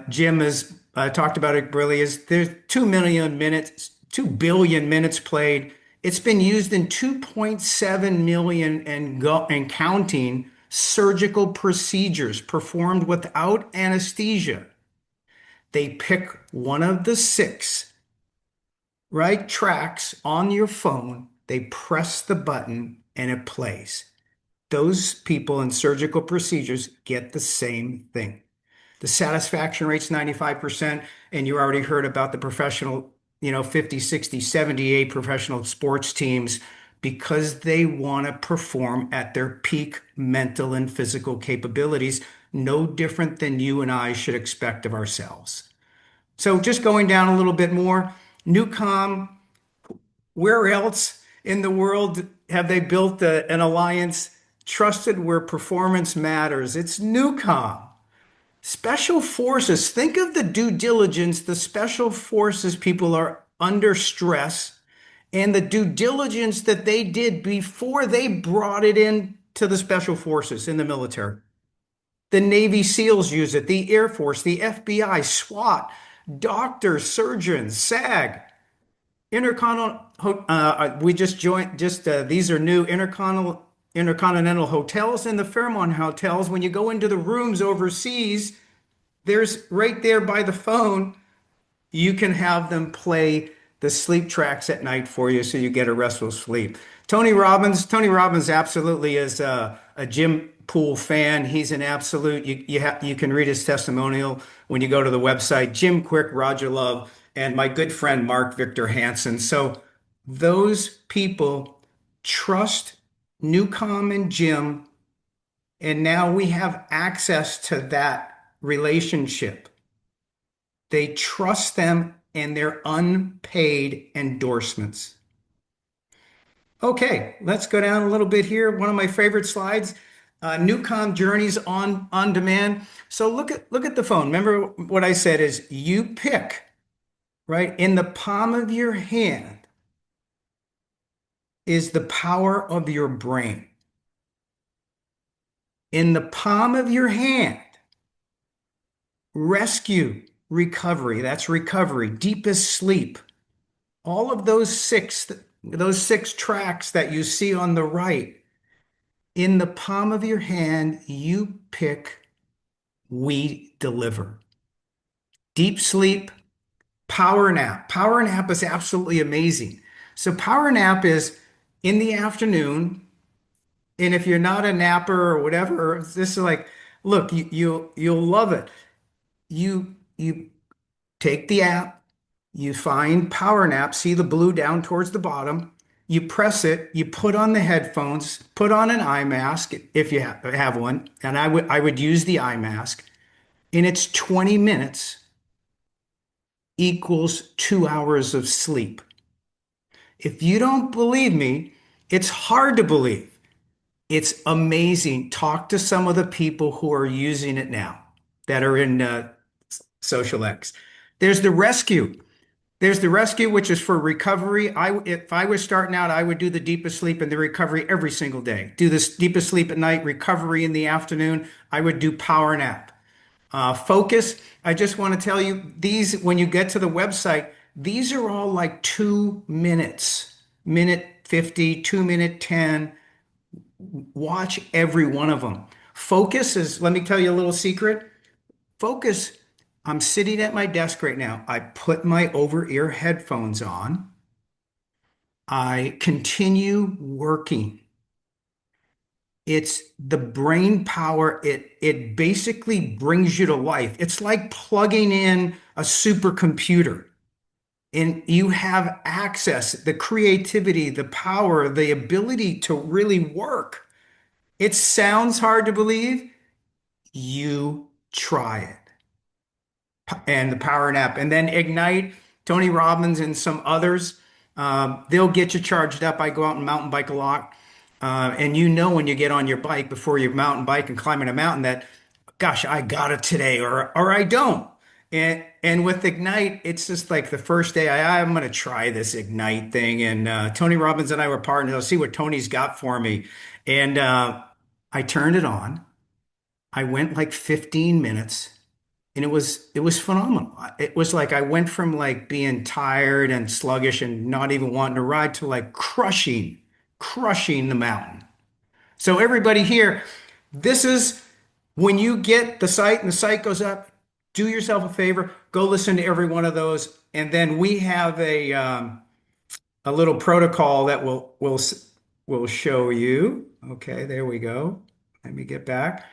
Jim has talked about it really. There's 2 million minutes, 2 billion minutes played. It's been used in 2.7 million and counting surgical procedures performed without anesthesia. They pick one of the 6 right tracks on your phone. They press the button and it plays. Those people in surgical procedures get the same thing. The satisfaction rate's 95%, and you already heard about the professional, 50, 60, 78 professional sports teams because they want to perform at their peak mental and physical capabilities, no different than you and I should expect of ourselves. So just going down a little bit more, NuCalm, where else in the world have they built an alliance trusted where performance matters? It's NuCalm. Special forces, think of the due diligence the special forces people are under stress and the due diligence that they did before they brought it in to the special forces in the military. The Navy SEALs use it, the Air Force, the FBI, SWAT, doctors, surgeons, SAG, Intercontinental. We just joined. These are new intercontinental hotels and the Fairmont hotels. When you go into the rooms overseas, there's right there by the phone. You can have them play the sleep tracks at night for you, so you get a restful sleep. Tony Robbins absolutely is a Jim Poole fan. He's an absolute. You can read his testimonial when you go to the website. Jim Quick, Roger Love, and my good friend Mark Victor Hansen. So those people trust NuCalm and Jim And now we have access to that relationship. They trust them and their unpaid endorsements. Okay, let's go down a little bit here. One of my favorite slides, NuCalm journeys on demand. So look at the phone. Remember what I said is you pick, right? In the palm of your hand is the power of your brain. In the palm of your hand, rescue, recovery. That's recovery, deepest sleep. All of those six tracks that you see on the right, in the palm of your hand, you pick, we deliver. Deep sleep, power nap. Power nap is absolutely amazing. So power nap is in the afternoon, and if you're not a napper or whatever, this is like, look, you'll love it. You take the app, you find power nap, see the blue down towards the bottom. You press it, you put on the headphones, put on an eye mask if you have one, and I would use the eye mask. And it's 20 minutes equals 2 hours of sleep. If you don't believe me, it's hard to believe. It's amazing. Talk to some of the people who are using it now that are in xosialX. There's the rescue. There's the rescue, which is for recovery. If I was starting out, I would do the deepest sleep and the recovery every single day. Do this deepest sleep at night, recovery in the afternoon. I would do power nap. Focus. I just want to tell you these, when you get to the website, these are all like 2 minutes, minute 50, 2 minute 10. Watch every one of them. Focus is, let me tell you a little secret. Focus. I'm sitting at my desk right now. I put my over-ear headphones on. I continue working. It's the brain power. It basically brings you to life. It's like plugging in a supercomputer and you have access, the creativity, the power, the ability to really work. It sounds hard to believe. You try it. And the power nap, and then Ignite, Tony Robbins, and some others. They'll get you charged up. I go out and mountain bike a lot. And you know when you get on your bike before you mountain bike and climbing a mountain that, gosh, I got it today, or I don't. And with Ignite, it's just like the first day I'm going to try this Ignite thing. And Tony Robbins and I were partners. I'll see what Tony's got for me. And I turned it on. I went like 15 minutes and it was phenomenal. It was like I went from like being tired and sluggish and not even wanting to ride to like crushing the mountain. So everybody here, this is when you get the site and the site goes up, do yourself a favor, go listen to every one of those, and then we have a little protocol that will show you. Okay, there we go. Let me get back.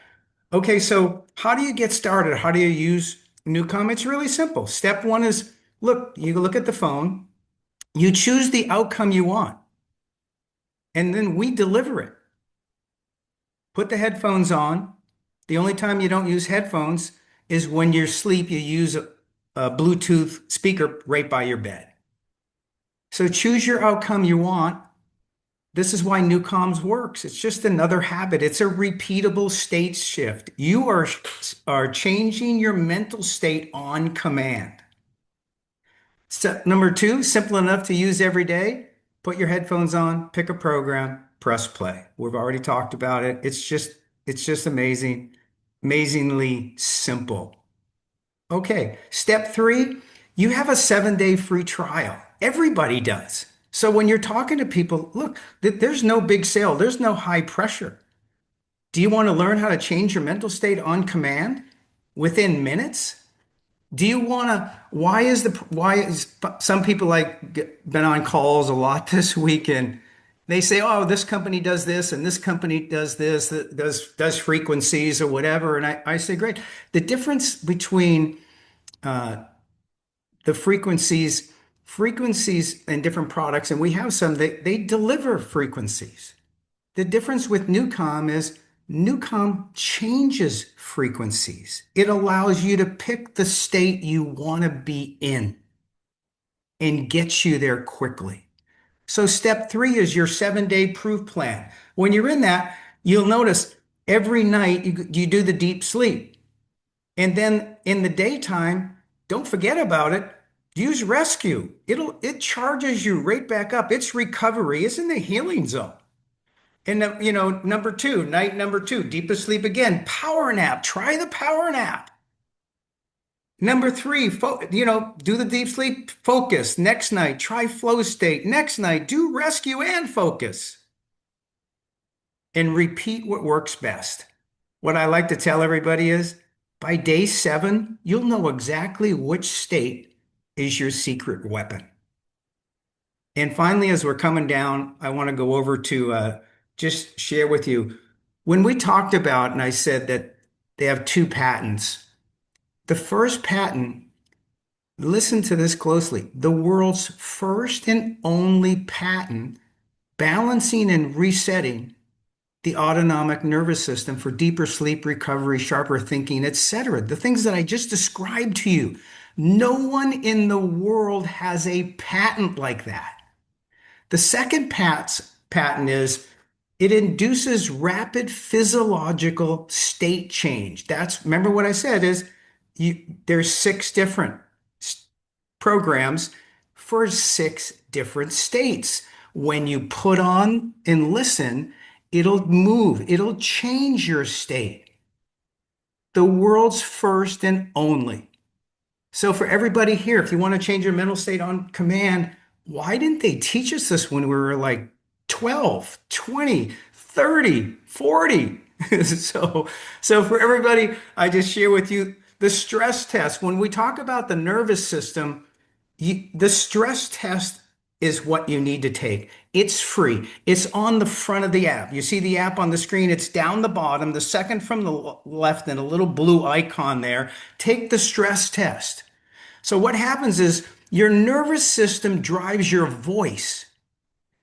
Okay, so how do you get started? How do you use NuCalm? It's really simple. Step one is you look at the phone, you choose the outcome you want, and then we deliver it. Put the headphones on. The only time you don't use headphones is when you're asleep, you use a Bluetooth speaker right by your bed. So choose your outcome you want. This is why NuCalms works. It's just another habit. It's a repeatable state shift. You are changing your mental state on command. Step number two, simple enough to use every day. Put your headphones on, pick a program, press play. We've already talked about it. It's just amazing, amazingly simple. Okay, step three, you have a 7-day free trial. Everybody does. So when you're talking to people, look, there's no big sale, there's no high pressure. Do you want to learn how to change your mental state on command within minutes? Do you want to, why is some people been on calls a lot this week and they say, oh, this company does this and this company does this, does frequencies or whatever. And I say, great. The difference between the frequencies and different products, and we have some, they deliver frequencies. The difference with NuCalm is NuCalm changes frequencies. It allows you to pick the state you want to be in and gets you there quickly. So step 3 is your 7-day proof plan. When you're in that, you'll notice every night you do the deep sleep. And then in the daytime, don't forget about it. Use rescue. It charges you right back up. It's recovery. It's in the healing zone. And night number 2, deepest sleep again. Power nap. Try the power nap. Number 3, do the deep sleep, focus. Next night, try flow state. Next night, do rescue and focus. And repeat what works best. What I like to tell everybody is, by day 7, you'll know exactly which state is your secret weapon. And finally, as we're coming down, I want to go over to just share with you. When we talked about, and I said that they have 2 patents. The first patent, listen to this closely, the world's first and only patent balancing and resetting the autonomic nervous system for deeper sleep recovery, sharper thinking, etc. The things that I just described to you. No one in the world has a patent like that. The second patent is it induces rapid physiological state change. Remember what I said is there's 6 different programs for 6 different states. When you put on and listen, it'll move, it'll change your state. The world's first and only. So for everybody here, if you want to change your mental state on command, why didn't they teach us this when we were like 12, 20, 30, 40? So for everybody, I just share with you the stress test. When we talk about the nervous system, the stress test is what you need to take. It's free. It's on the front of the app. You see the app on the screen. It's down the bottom, the second from the left, and a little blue icon there. Take the stress test. So what happens is your nervous system drives your voice,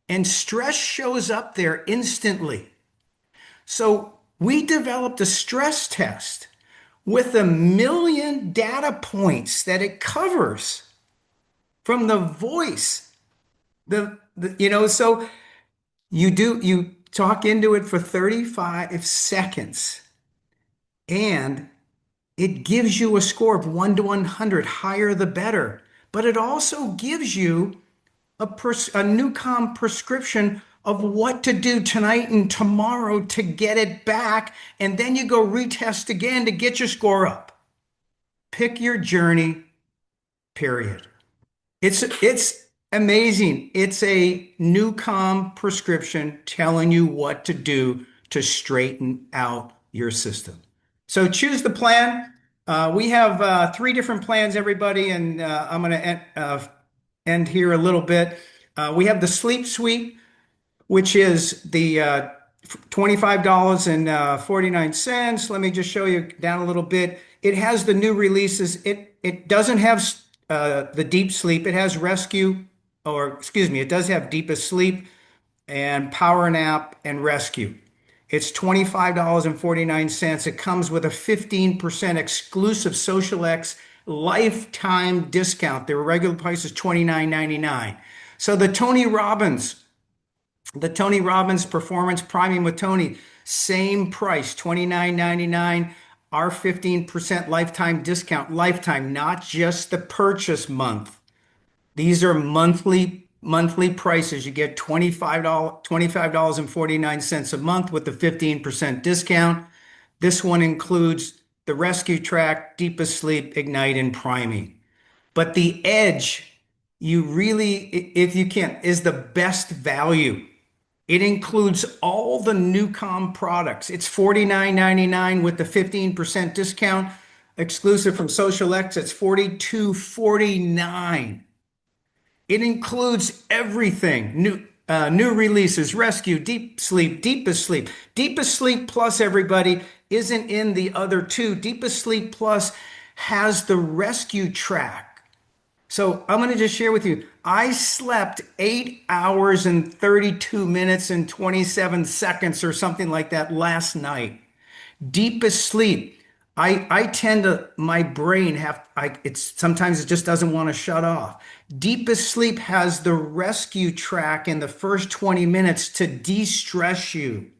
and stress shows up there instantly. So we developed a stress test with 1 million data points that it covers from the voice. So you talk into it for 35 seconds, and it gives you a score of 1 to 100, higher the better. But it also gives you a NuCalm prescription of what to do tonight and tomorrow to get it back, and then you go retest again to get your score up. Pick your journey, period. It's amazing. It's a NuCalm prescription telling you what to do to straighten out your system. So choose the plan. We have 3 different plans, everybody, and I'm going to end here a little bit. We have the Sleep Suite, which is the $25.49. Let me just show you down a little bit. It has the new releases. It doesn't have the deep sleep. It has rescue, it does have deepest sleep and power nap and rescue. It's $25.49. It comes with a 15% exclusive xosialX lifetime discount. Their regular price is $29.99. So the Tony Robbins Performance Priming with Tony, same price, $29.99. Our 15% lifetime discount, lifetime, not just the purchase month. These are monthly prices. You get $25.49 a month with the 15% discount. This one includes the rescue track, deepest sleep, ignite, and priming. But the edge, you really, if you can, is the best value. It includes all the NuCalm products. It's $49.99 with the 15% discount. Exclusive from xosialX, it's $42.49. It includes everything. New releases, rescue, deep sleep, deepest sleep. Deepest sleep plus, everybody, isn't in the other 2. Deepest sleep plus has the rescue track. So I'm going to just share with you. I slept 8 hours and 32 minutes and 27 seconds or something like that last night. Deepest sleep. I tend to, my brain it's sometimes it just doesn't want to shut off. Deepest sleep has the rescue track in the first 20 minutes to de-stress you,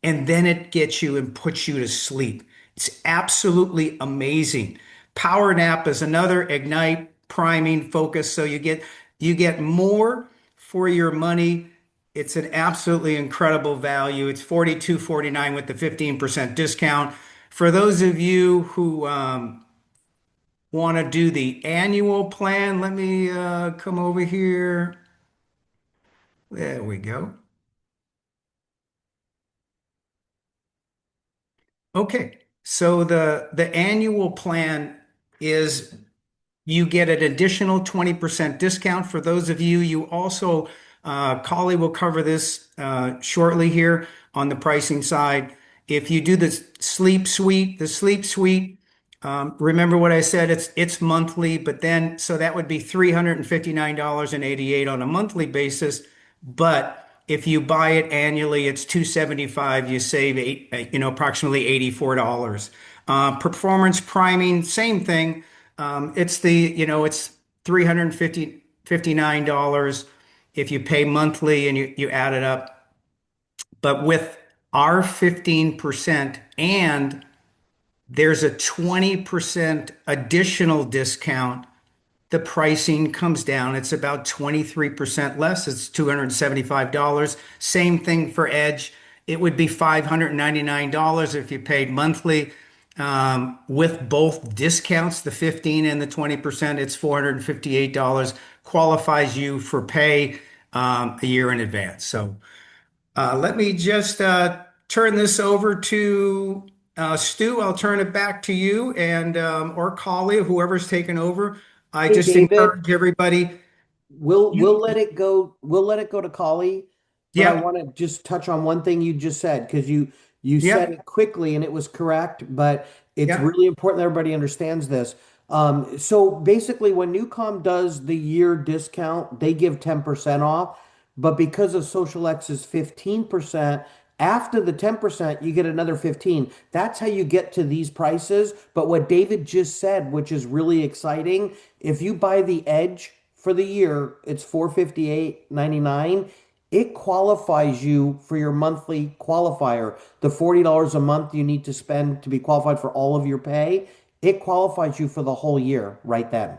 and then it gets you and puts you to sleep. It's absolutely amazing. Power nap is another ignite, priming, focus. So you get more for your money. It's an absolutely incredible value. It's 42.49 with the 15% discount. For those of you who want to do the annual plan, let me come over here. There we go. Okay, so the annual plan is you get an additional 20% discount. For those of you, you also, Collie will cover this shortly here on the pricing side. If you do the sleep suite, remember what I said, it's monthly, but then, so that would be $359.88 on a monthly basis. But if you buy it annually, it's $275. You save approximately $84. Performance priming, same thing. It's $359 if you pay monthly and you add it up. But with our 15% and there's a 20% additional discount, the pricing comes down. It's about 23% less. It's $275. Same thing for Edge. It would be $599 if you paid monthly. With both discounts, the 15 and the 20%, it's $458. Qualifies you for pay a year in advance. So let me just turn this over to Stu. I'll turn it back to you and or Collie, whoever's taken over. I Hey, just David. encourage everybody. We'll You, let it go. We'll let it go to Collie, but I yep, want to just touch on one thing you just said because you said yep, it quickly and it was correct, but it's yep, really important that everybody understands this. So basically, when NuCalm does the year discount, they give 10% off, but because of SocialX's 15%, after the 10%, you get another 15. That's how you get to these prices. But what David just said, which is really exciting, if you buy the Edge for the year, it's 458.99. It qualifies you for your monthly qualifier. The $40 a month you need to spend to be qualified for all of your pay, it qualifies you for the whole year right then.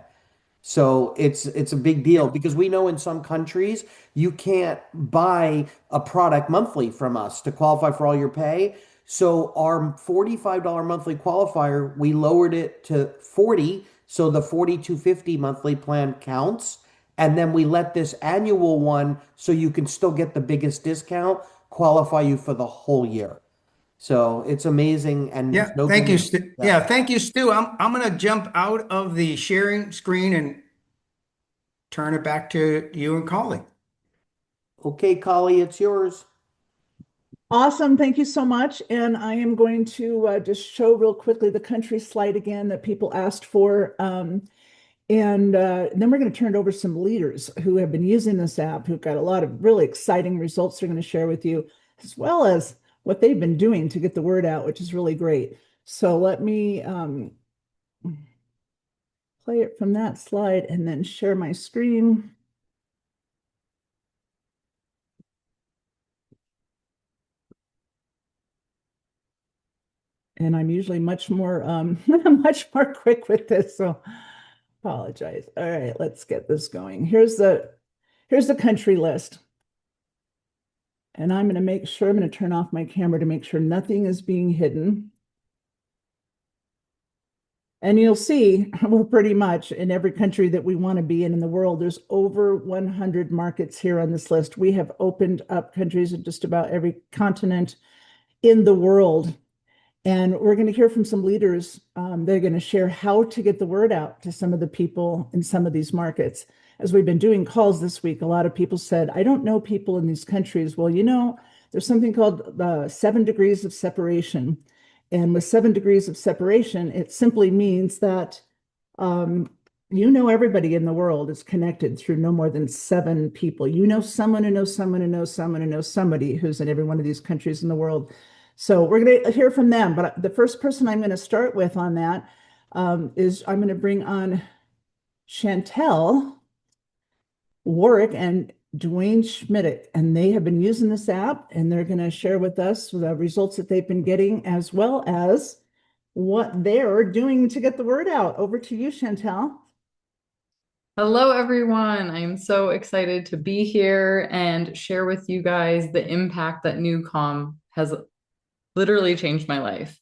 So it's a big deal yep, because we know in some countries you can't buy a product monthly from us to qualify for all your pay. So our $45 monthly qualifier, we lowered it to 40, so the 42.50 monthly plan counts. And then we let this annual one so you can still get the biggest discount qualify you for the whole year. So it's amazing and yeah. no good Thank you, news. Stu. Yeah. Yeah, thank you, Stu. I'm gonna jump out of the sharing screen and turn it back to you and Collie. Okay, Collie, it's yours. Awesome. Thank you so much. And I am going to just show real quickly the country slide again that people asked for. And then we're going to turn it over to some leaders who have been using this app, who've got a lot of really exciting results they're going to share with you, as well as what they've been doing to get the word out, which is really great. So let me play it from that slide and then share my screen. And I'm usually much more much more quick with this, so apologize. All right, let's get this going. Here's the country list. And I'm going to make sure I'm going to turn off my camera to make sure nothing is being hidden. And you'll see we're pretty much in every country that we want to be in the world. There's over 100 markets here on this list. We have opened up countries in just about every continent in the world. And we're going to hear from some leaders. They're going to share how to get the word out to some of the people in some of these markets. As we've been doing calls this week, a lot of people said, I don't know people in these countries. Well, there's something called the 7 degrees of separation. And with 7 degrees of separation, it simply means that you know, everybody in the world is connected through no more than 7 people. You know someone who knows someone who knows someone who knows somebody who's in every one of these countries in the world. So we're going to hear from them. But the first person I'm going to start with on that is I'm going to bring on Chantel Warwick and Dwayne Schmidt, and they have been using this app, and they're going to share with us the results that they've been getting, as well as what they're doing to get the word out. Over to you, Chantel. Hello, everyone. I'm so excited to be here and share with you guys the impact that NuCalm has literally changed my life.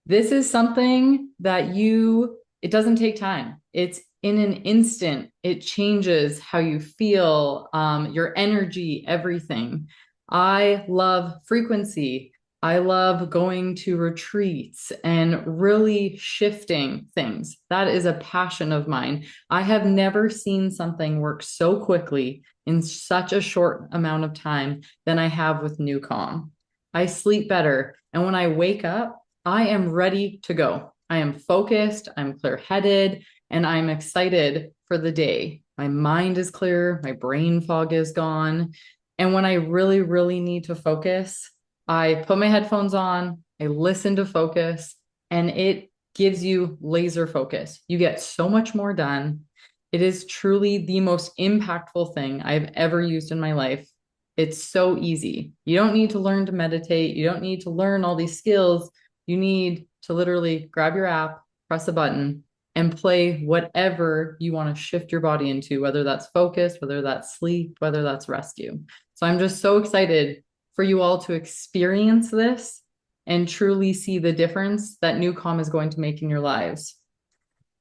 This is something that it doesn't take time. It's in an instant. It changes how you feel, your energy, everything. I love frequency. I love going to retreats and really shifting things. That is a passion of mine. I have never seen something work so quickly in such a short amount of time than I have with NuCalm. I sleep better. And when I wake up, I am ready to go. I am focused, I'm clear-headed, and I'm excited for the day. My mind is clear, my brain fog is gone. And when I really, really need to focus, I put my headphones on, I listen to focus, and it gives you laser focus. You get so much more done. It is truly the most impactful thing I've ever used in my life. It's so easy. You don't need to learn to meditate. You don't need to learn all these skills. You need to literally grab your app, press a button, and play whatever you want to shift your body into, whether that's focus, whether that's sleep, whether that's rescue. So I'm just so excited for you all to experience this and truly see the difference that NuCalm is going to make in your lives.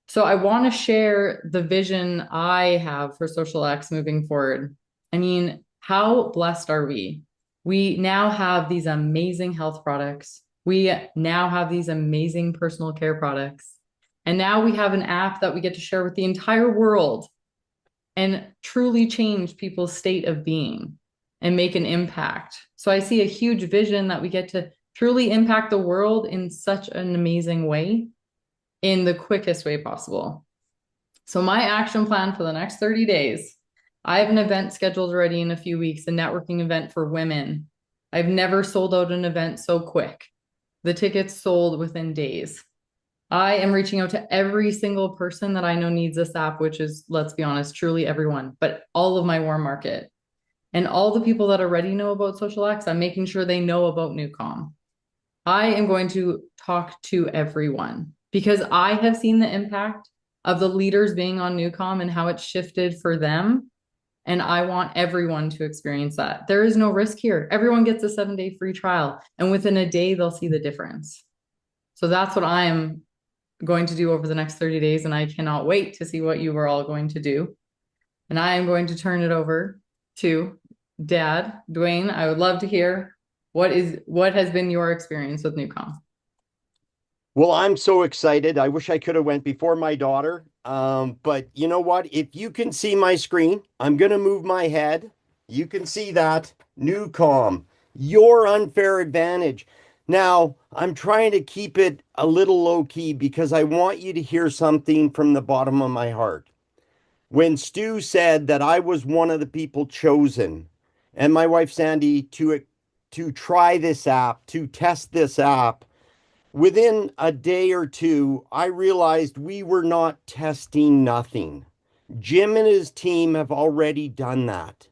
So I want to share the vision I have for xosialX moving forward. I mean, how blessed are we? We now have these amazing health products. We now have these amazing personal care products. And now we have an app that we get to share with the entire world and truly change people's state of being and make an impact. So I see a huge vision that we get to truly impact the world in such an amazing way, in the quickest way possible. So my action plan for the next 30 days, I have an event scheduled already in a few weeks, a networking event for women. I've never sold out an event so quick. The tickets sold within days. I am reaching out to every single person that I know needs this app, which is, let's be honest, truly everyone, but all of my warm market. And all the people that already know about xosialX, I'm making sure they know about NuCalm. I am going to talk to everyone because I have seen the impact of the leaders being on NuCalm and how it's shifted for them. And I want everyone to experience that. There is no risk here. Everyone gets a 7-day free trial, and within a day, they'll see the difference. So that's what I am going to do over the next 30 days. And I cannot wait to see what you are all going to do. And I am going to turn it over to Dad, Dwayne. I would love to hear what has been your experience with NuCalm. Well, I'm so excited. I wish I could have went before my daughter. But you know what? If you can see my screen, I'm going to move my head. You can see that. NuCalm, your unfair advantage. Now, I'm trying to keep it a little low key because I want you to hear something from the bottom of my heart. When Stu said that I was one of the people chosen, and my wife Sandy, to try this app, to test this app, within a day or two, I realized we were not testing nothing. Jim and his team have already done that.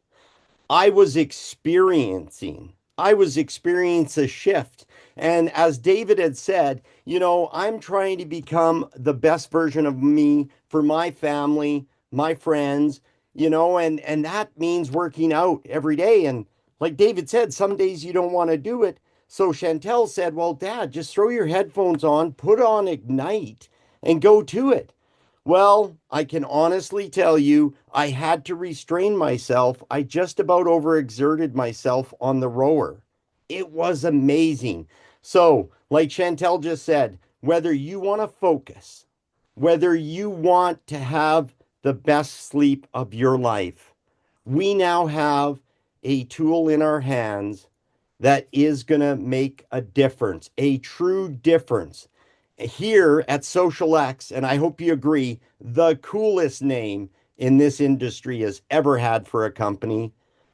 I was experiencing a shift. And as David had said, I'm trying to become the best version of me for my family, my friends, and that means working out every day. And like David said, some days you don't want to do it. So Chantel said, well, Dad, just throw your headphones on, put on Ignite, and go to it. Well, I can honestly tell you, I had to restrain myself. I just about overexerted myself on the rower. It was amazing. So, like Chantel just said, whether you want to focus, whether you want to have the best sleep of your life, we now have a tool in our hands that is going to make a difference, a true difference. here at xosialX, and I hope you agree, the coolest name in this industry has ever had for a company.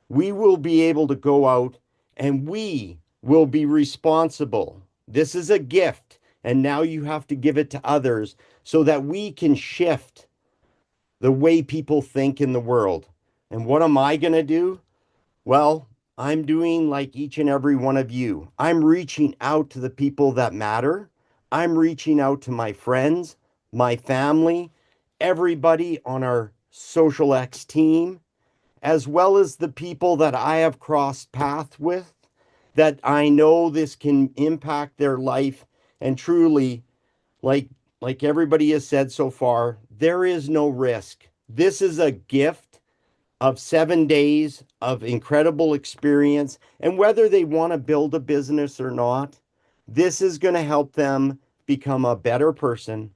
We will be able to go out and we will be responsible. This is a gift, and now you have to give it to others so that we can shift the way people think in the world. And what am I going to do? Well, I'm doing like each and every one of you. I'm reaching out to the people that matter. I'm reaching out to my friends, my family, everybody on our xosialX team, as well as the people that I have crossed paths with, that I know this can impact their life. And truly, like like everybody has said so far, there is no risk. This is a gift of 7 days of incredible experience. And whether they want to build a business or not, this is going to help them become a better person,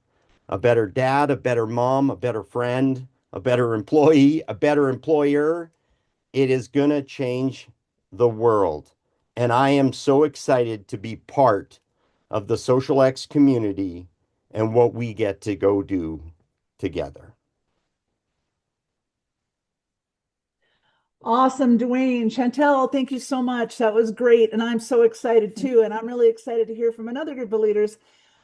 a better dad, a better mom, a better friend, a better employee, a better employer. It is going to change the world. And I am so excited to be part of the xosialX community and what we get to go do together. Awesome, Dwayne. Chantel, thank you so much. That was great. And I'm so excited too. And I'm really excited to hear from another group of leaders.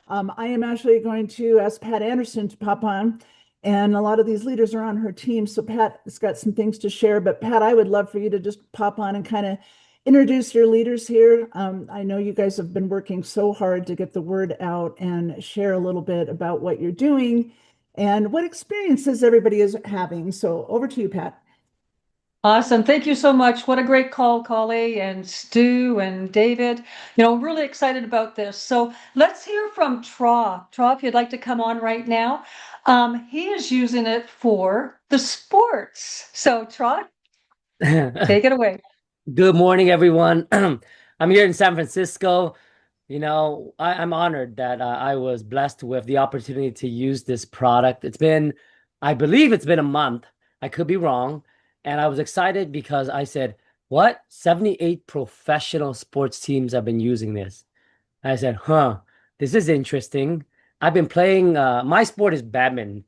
I am actually going to ask Pat Anderson to pop on. And a lot of these leaders are on her team. So Pat has got some things to share. But Pat, I would love for you to just pop on and kind of introduce your leaders here. I know you guys have been working so hard to get the word out and share a little bit about what you're doing and what experiences everybody is having. So over to you, Pat. Awesome. Thank you so much. What a great call, Collie and Stu and David. Really excited about this. So let's hear from Tra. Tra, if you'd like to come on right now. He is using it for the sports. So Tra, take it away. Good morning, everyone. I'm here in San Francisco. I'm honored that I was blessed with the opportunity to use this product. I believe it's been a month. I could be wrong. And I was excited because I said, what? 78 professional sports teams have been using this. I said, this is interesting. I've been playing, my sport is badminton.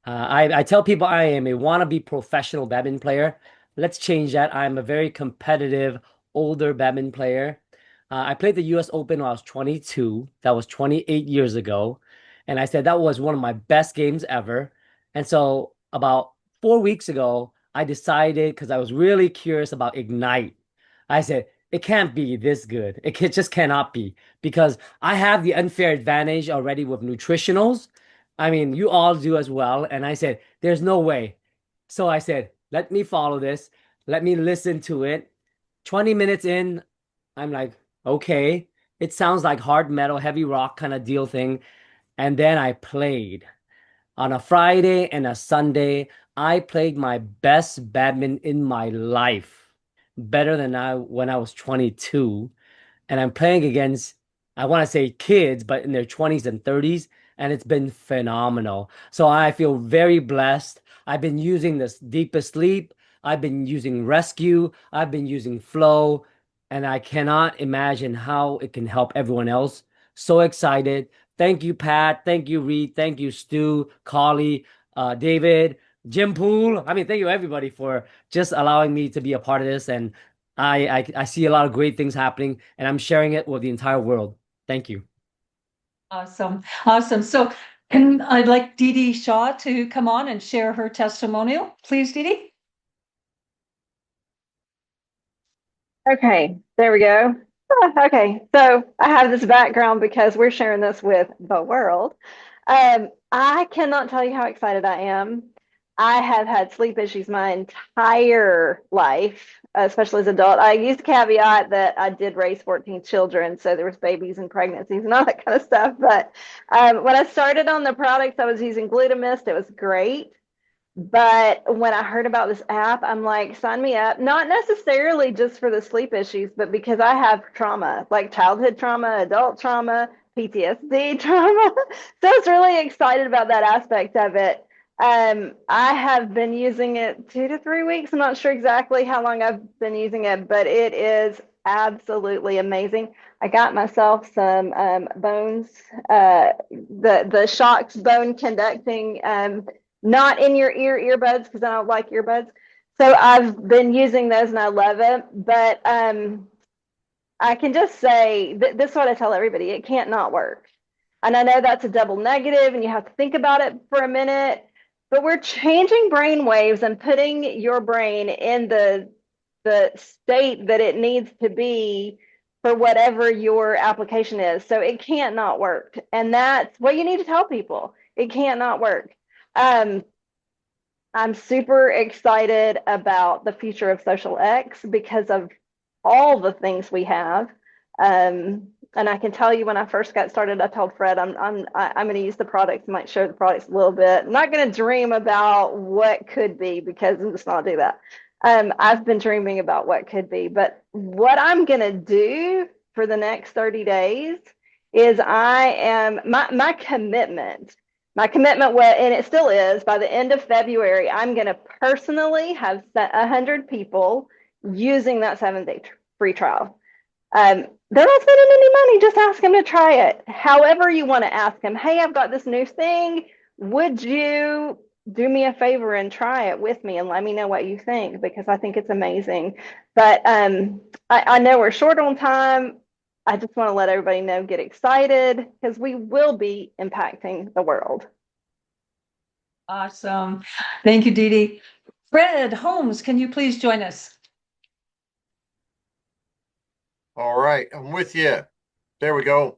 I tell people I am a wannabe professional badminton player. Let's change that. I'm a very competitive, older badminton player. I played the US Open when I was 22. That was 28 years ago. And I said that was one of my best games ever. And so about 4 weeks ago, I decided, because I was really curious about Ignite, I said, it can't be this good. Just cannot be, because I have the unfair advantage already with nutritionals. I mean, you all do as well. And I said, there's no way. So I said, let me follow this. Let me listen to it. 20 minutes in, I'm like, okay, it sounds like hard metal, heavy rock kind of deal thing. And then I played. On a Friday and a Sunday, I played my best badminton in my life, better than when I was 22. And I'm playing against, I want to say kids, but in their 20s and 30s, and it's been phenomenal. So I feel very blessed. I've been using this Deepest Sleep. I've been using Rescue. I've been using Flow, and I cannot imagine how it can help everyone else. So excited. Thank you, Pat. Thank you, Reed. Thank you, Stu, Collie, David, Jim Poole. I mean, thank you everybody for just allowing me to be a part of this. And I see a lot of great things happening, and I'm sharing it with the entire world. Thank you. Awesome. Awesome. So I'd like Dee Dee Shaw to come on and share her testimonial. Please, Dee Dee. Okay, there we go. Okay, so I have this background because we're sharing this with the world. I cannot tell you how excited I am. I have had sleep issues my entire life, especially as an adult. I use the caveat that I did raise 14 children, so there was babies and pregnancies and all that kind of stuff. But when I started on the products, I was using Glutamist. It was great. But when I heard about this app, I'm like, sign me up. Not necessarily just for the sleep issues, but because I have trauma, like childhood trauma, adult trauma, PTSD trauma. So I was really excited about that aspect of it. I have been using it 2 to 3 weeks. I'm not sure exactly how long I've been using it, but it is absolutely amazing. I got myself some bones, the Shocks bone conducting, not in your earbuds because I don't like earbuds. So I've been using those and I love it. But I can just say this is what I tell everybody: it can't not work. And I know that's a double negative, and you have to think about it for a minute. But we're changing brain waves and putting your brain in the state that it needs to be for whatever your application is. So it can't not work. And that's what you need to tell people. It can't not work. I'm super excited about the future of xosialX because of all the things we have. And I can tell you when I first got started, I told Fred I'm going to use the products, might show the products a little bit. I'm not going to dream about what could be because I'm just not do that. I've been dreaming about what could be, but what I'm going to do for the next 30 days is my commitment. My commitment was, and it still is, by the end of February, I'm going to personally have 100 people using that 7-day free trial. They're not spending any money. Just ask them to try it. However you want to ask them, hey, I've got this new thing. Would you do me a favor and try it with me and let me know what you think? Because I think it's amazing. But I know we're short on time. I just want to let everybody know, get excited because we will be impacting the world. Awesome. Thank you, Dee Dee. Fred Holmes, can you please join us? All right, I'm with you. There we go.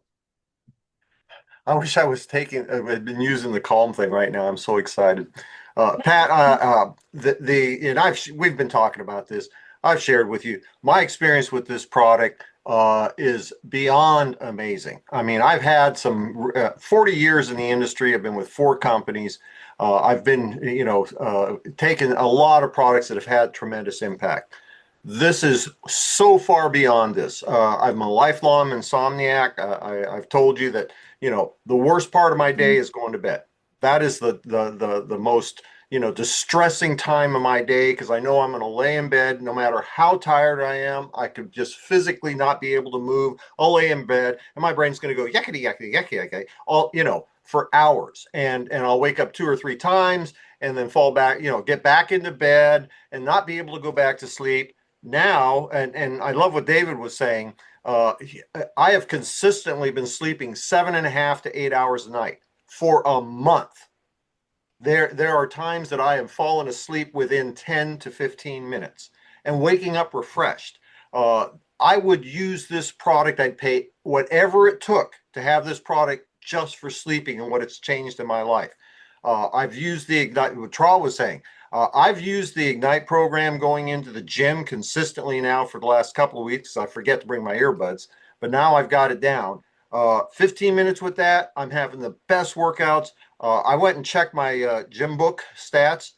I wish I was I've been using the Calm thing right now. I'm so excited. Pat, we've been talking about this. I've shared with you my experience with this product is beyond amazing. I mean, I've had some 40 years in the industry. I've been with 4 companies. I've been, taken a lot of products that have had tremendous impact. This is so far beyond this. I'm a lifelong insomniac. I've told you that, the worst part of my day is going to bed. That is the most, distressing time of my day because I know I'm going to lay in bed no matter how tired I am. I could just physically not be able to move. I'll lay in bed and my brain's going to go yakety yakety yakety yakety all, for hours. And I'll wake up 2 or 3 times and then fall back, get back into bed and not be able to go back to sleep. Now, and I love what David was saying, I have consistently been sleeping 7.5 to 8 hours a night for a month. There are times that I have fallen asleep within 10 to 15 minutes and waking up refreshed. I would use this product. I'd pay whatever it took to have this product just for sleeping and what it's changed in my life. I've used the Ignite, what Tra was saying. I've used the Ignite program going into the gym consistently now for the last couple of weeks. I forget to bring my earbuds, but now I've got it down. 15 minutes with that, I'm having the best workouts. I went and checked my gym book stats.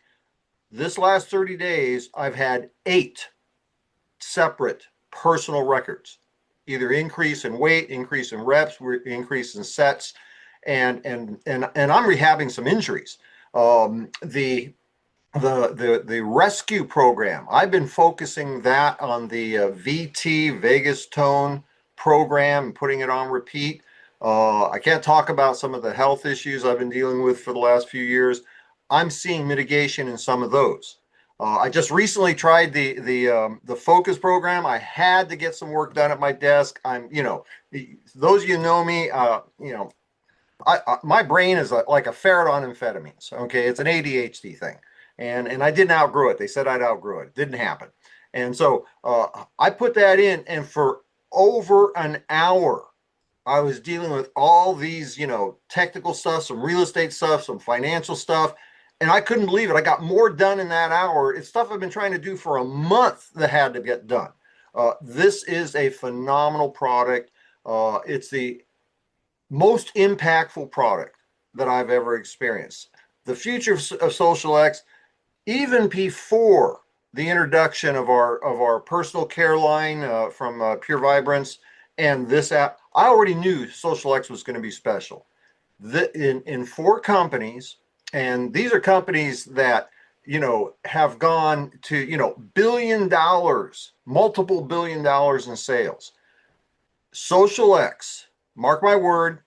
This last 30 days, I've had 8 separate personal records, either increase in weight, increase in reps, increase in sets, and I'm rehabbing some injuries. The rescue program, I've been focusing that on the VT Vegas Tone program and putting it on repeat. I can't talk about some of the health issues I've been dealing with for the last few years. I'm seeing mitigation in some of those. I just recently tried the focus program. I had to get some work done at my desk. Those of you know me, my brain is like a ferret on amphetamines. Okay, it's an ADHD thing. And I didn't outgrow it. They said I'd outgrow it. It didn't happen. And so I put that in, and for over an hour, I was dealing with all these, technical stuff, some real estate stuff, some financial stuff, and I couldn't believe it. I got more done in that hour. It's stuff I've been trying to do for a month that had to get done. This is a phenomenal product. It's the most impactful product that I've ever experienced. The future of xosialX, even before the introduction of our personal care line from Pure Vibrance and this app, I already knew xosialX was going to be special. In 4 companies, and these are companies that have gone to, $1 billion, multiple $1 billion in sales. xosialX, mark my word,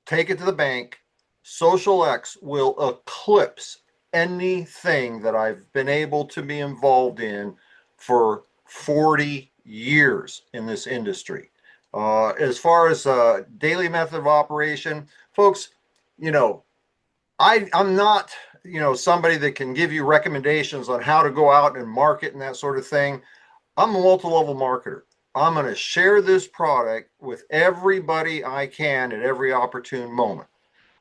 take it to the bank. xosialX will eclipse anything that I've been able to be involved in for 40 years in this industry. As far as daily method of operation, folks, I'm not, somebody that can give you recommendations on how to go out and market and that sort of thing. I'm a multi-level marketer. I'm going to share this product with everybody I can at every opportune moment.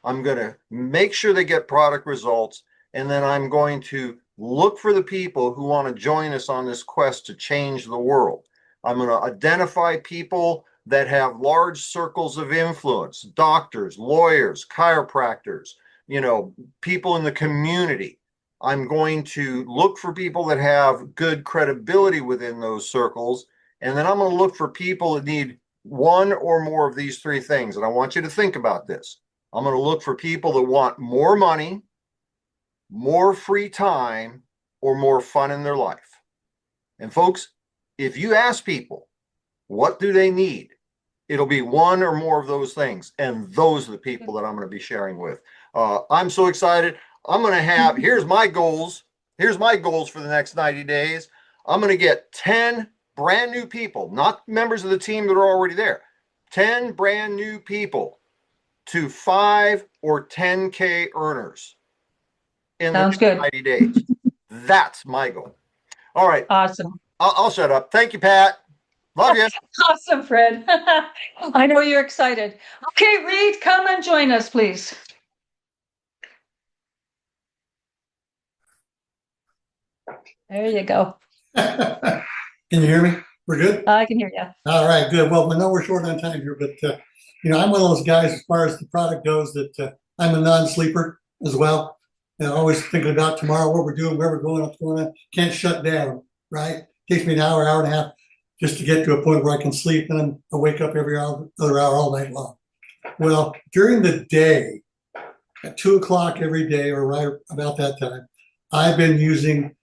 I'm going to make sure they get product results, and then I'm going to look for the people who want to join us on this quest to change the world. I'm going to identify people that have large circles of influence, doctors, lawyers, chiropractors, people in the community. I'm going to look for people that have good credibility within those circles. And then I'm going to look for people that need one or more of these three things. And I want you to think about this. I'm going to look for people that want more money, more free time, or more fun in their life. And folks, if you ask people, what do they need? It'll be one or more of those things. And those are the people that I'm going to be sharing with. I'm so excited. I'm going to have, here's my goals. Here's my goals for the next 90 days. I'm going to get 10 brand new people, not members of the team that are already there, 10 brand new people to 5 or 10K earners in the Sounds good. 90 days. That's my goal. All right. Awesome. I'll shut up. Thank you, Pat. Love you. Awesome, Fred. I know you're excited. Okay, Reed, come and join us, please. There you go. Can you hear me? We're good? I can hear you. All right, good. Well, we know we're short on time here, but I'm one of those guys as far as the product goes that I'm a non-sleeper as well. And always thinking about tomorrow, what we're doing, where we're going, what's going on. Can't shut down, right? Takes me an hour, hour and a half just to get to a point where I can sleep, and I wake up every other hour all night long. Well, during the day, at 2 o'clock every day, or right about that time, I've been using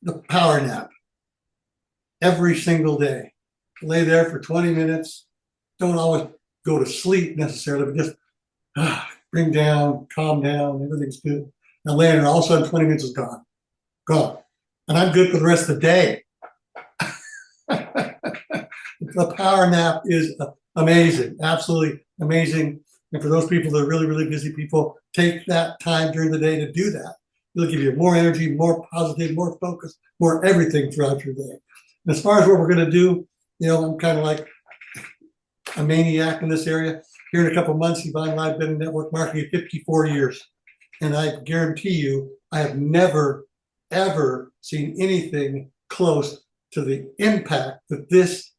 the power nap every single day. Lay there for 20 minutes. Don't always go to sleep necessarily, but just bring down, calm down, everything's good. I lay there, and all of a sudden 20 minutes is gone. And I'm good for the rest of the day. The power nap is amazing, absolutely amazing. And for those people that are really, really busy people, take that time during the day to do that. It'll give you more energy, more positive, more focus, more everything throughout your day. And as far as what we're going to do, I'm kind of like a maniac in this area. Here in a couple of months, Yvonne and I have been in network marketing 54 years. And I guarantee you, I have never, ever seen anything close to the impact that this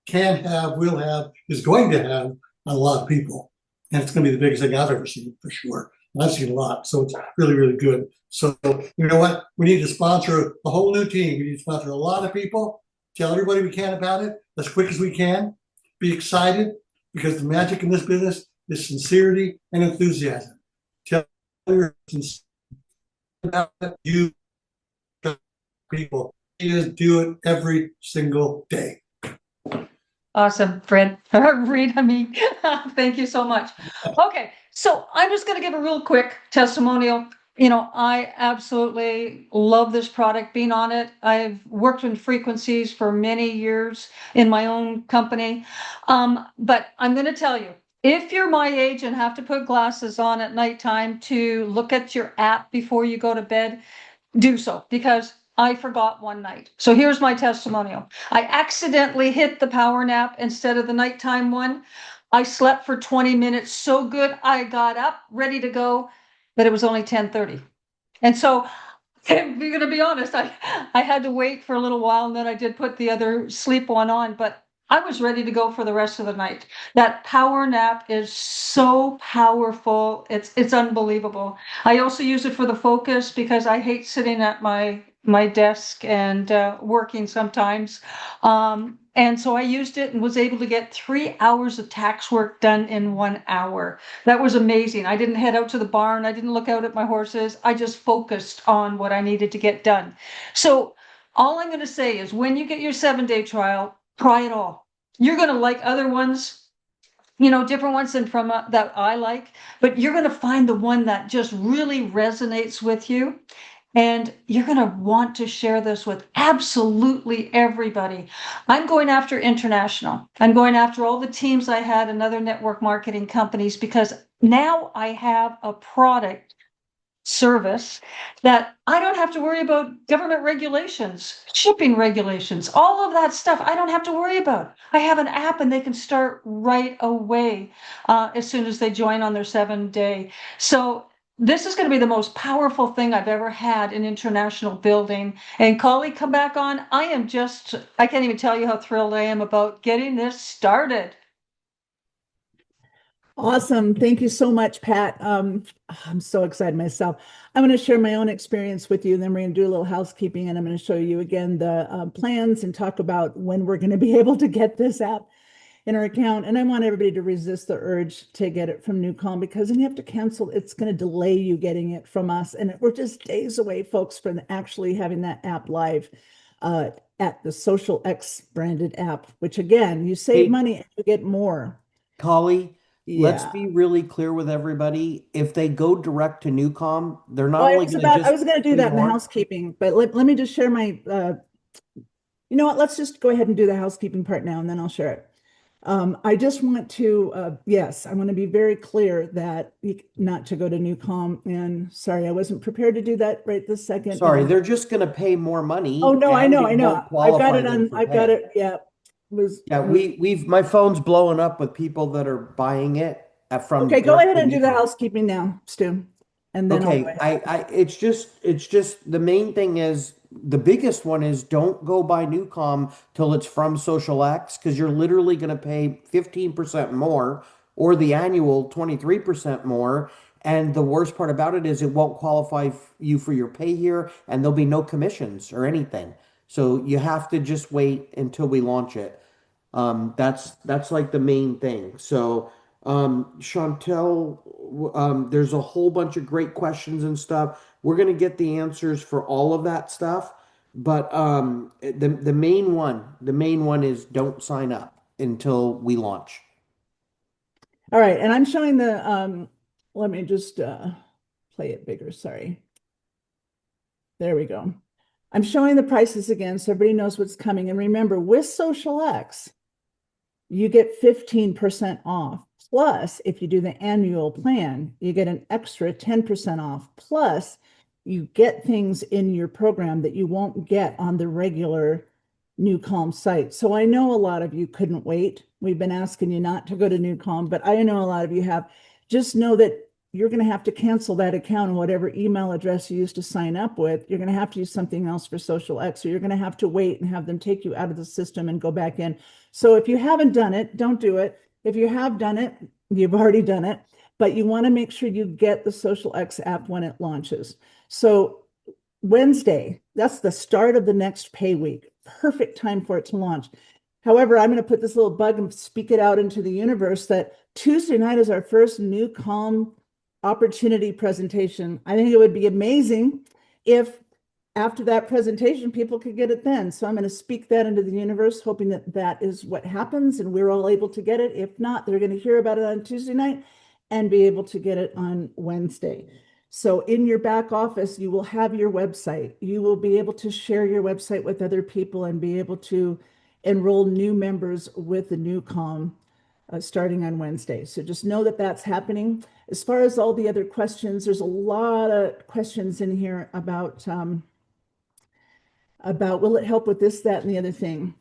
can have, will have, is going to have on a lot of people. And it's going to be the biggest thing I've ever seen, for sure. And I've seen a lot, so it's really, really good. So you know what? We need to sponsor a whole new team. We need to sponsor a lot of people, tell everybody we can about it as quick as we can, be excited, because the magic in this business is sincerity and enthusiasm. Tell your sincerity about it, you people. Just do it every single day. Awesome, Fred. Reed, thank you so much. Okay, so I'm just going to give a real quick testimonial. I absolutely love this product, being on it. I've worked in frequencies for many years in my own company. But I'm going to tell you, if you're my age and have to put glasses on at nighttime to look at your app before you go to bed, do so, because I forgot one night. So here's my testimonial. I accidentally hit the power nap instead of the nighttime one. I slept for 20 minutes so good. I got up ready to go, but it was only 10:30. And so I'm going to be honest, I had to wait for a little while, and then I did put the other sleep one on, but I was ready to go for the rest of the night. That power nap is so powerful. It's unbelievable. I also use it for the focus, because I hate sitting at my my desk and working sometimes. And so I used it and was able to get 3 hours of tax work done in 1 hour. That was amazing. I didn't head out to the barn. I didn't look out at my horses. I just focused on what I needed to get done. So all I'm going to say is when you get your 7-day trial, try it all. You're going to like other ones, different ones than from that I like, but you're going to find the one that just really resonates with you. And you're going to want to share this with absolutely everybody. I'm going after international. I'm going after all the teams I had in other network marketing companies because now I have a product service that I don't have to worry about government regulations, shipping regulations, all of that stuff. I don't have to worry about. I have an app and they can start right away as soon as they join on their 7-day. So this is going to be the most powerful thing I've ever had in international building. And Collie, come back on. I can't even tell you how thrilled I am about getting this started. Awesome. Thank you so much, Pat. I'm so excited myself. I'm going to share my own experience with you, and then we're going to do a little housekeeping, and I'm going to show you again the plans and talk about when we're going to be able to get this app in our account. And I want everybody to resist the urge to get it from NuCalm because then you have to cancel. It's going to delay you getting it from us. And we're just days away, folks, from actually having that app live at the xosialX branded app, which again, you save Hey, money and you get more. Collie, let's Yeah. be really clear with everybody. If they go direct to NuCalm, they're not Well, only going to I just was going to do pay that in the more. housekeeping, but let me just share my, you know what, let's just go ahead and do the housekeeping part now, and then I'll share it. I just want to, yes, I want to be very clear that not to go to NuCalm, and sorry, I wasn't prepared to do that right this second. Sorry, they're just going to pay more Oh, money no, I and know, it I know. won't qualify them for I've got pay. it. Yeah. Yeah, we've my phone's blowing up with people that are buying it from Okay, go ahead directly and do the NuCalm. housekeeping now, Stu, and then I'll go Okay, ahead. it's just the main thing is the biggest one is don't go buy Newcom till it's from xosialX because you're literally going to pay 15% more or the annual 23% more. And the worst part about it is it won't qualify you for your pay here and there'll be no commissions or anything. So you have to just wait until we launch it. That's like the main thing. So, Chantel, there's a whole bunch of great questions and stuff. We're gonna get the answers for all of that stuff, but the main one is don't sign up until we launch. All right, and I'm showing the, let me just play it bigger, sorry. There we go. I'm showing the prices again so everybody knows what's coming. And remember, with xosialX, you get 15% off. Plus, if you do the annual plan, you get an extra 10% off. Plus, you get things in your program that you won't get on the regular NuCalm site. So I know a lot of you couldn't wait. We've been asking you not to go to NuCalm, but I know a lot of you have. Just know that you're going to have to cancel that account and whatever email address you used to sign up with. You're going to have to use something else for xosialX, or you're going to have to wait and have them take you out of the system and go back in. So if you haven't done it, don't do it. If you have done it, you've already done it, but you want to make sure you get the xosialX app when it launches. So Wednesday, that's the start of the next pay week. Perfect time for it to launch. However, I'm going to put this little bug and speak it out into the universe that Tuesday night is our first NuCalm opportunity presentation. I think it would be amazing if after that presentation, people could get it then. So I'm going to speak that into the universe, hoping that that is what happens and we're all able to get it. If not, they're going to hear about it on Tuesday night and be able to get it on Wednesday. So in your back office, you will have your website. You will be able to share your website with other people and be able to enroll new members with the NuCalm starting on Wednesday. So just know that that's happening. As far as all the other questions, there's a lot of questions in here about will it help with this, that, and the other thing.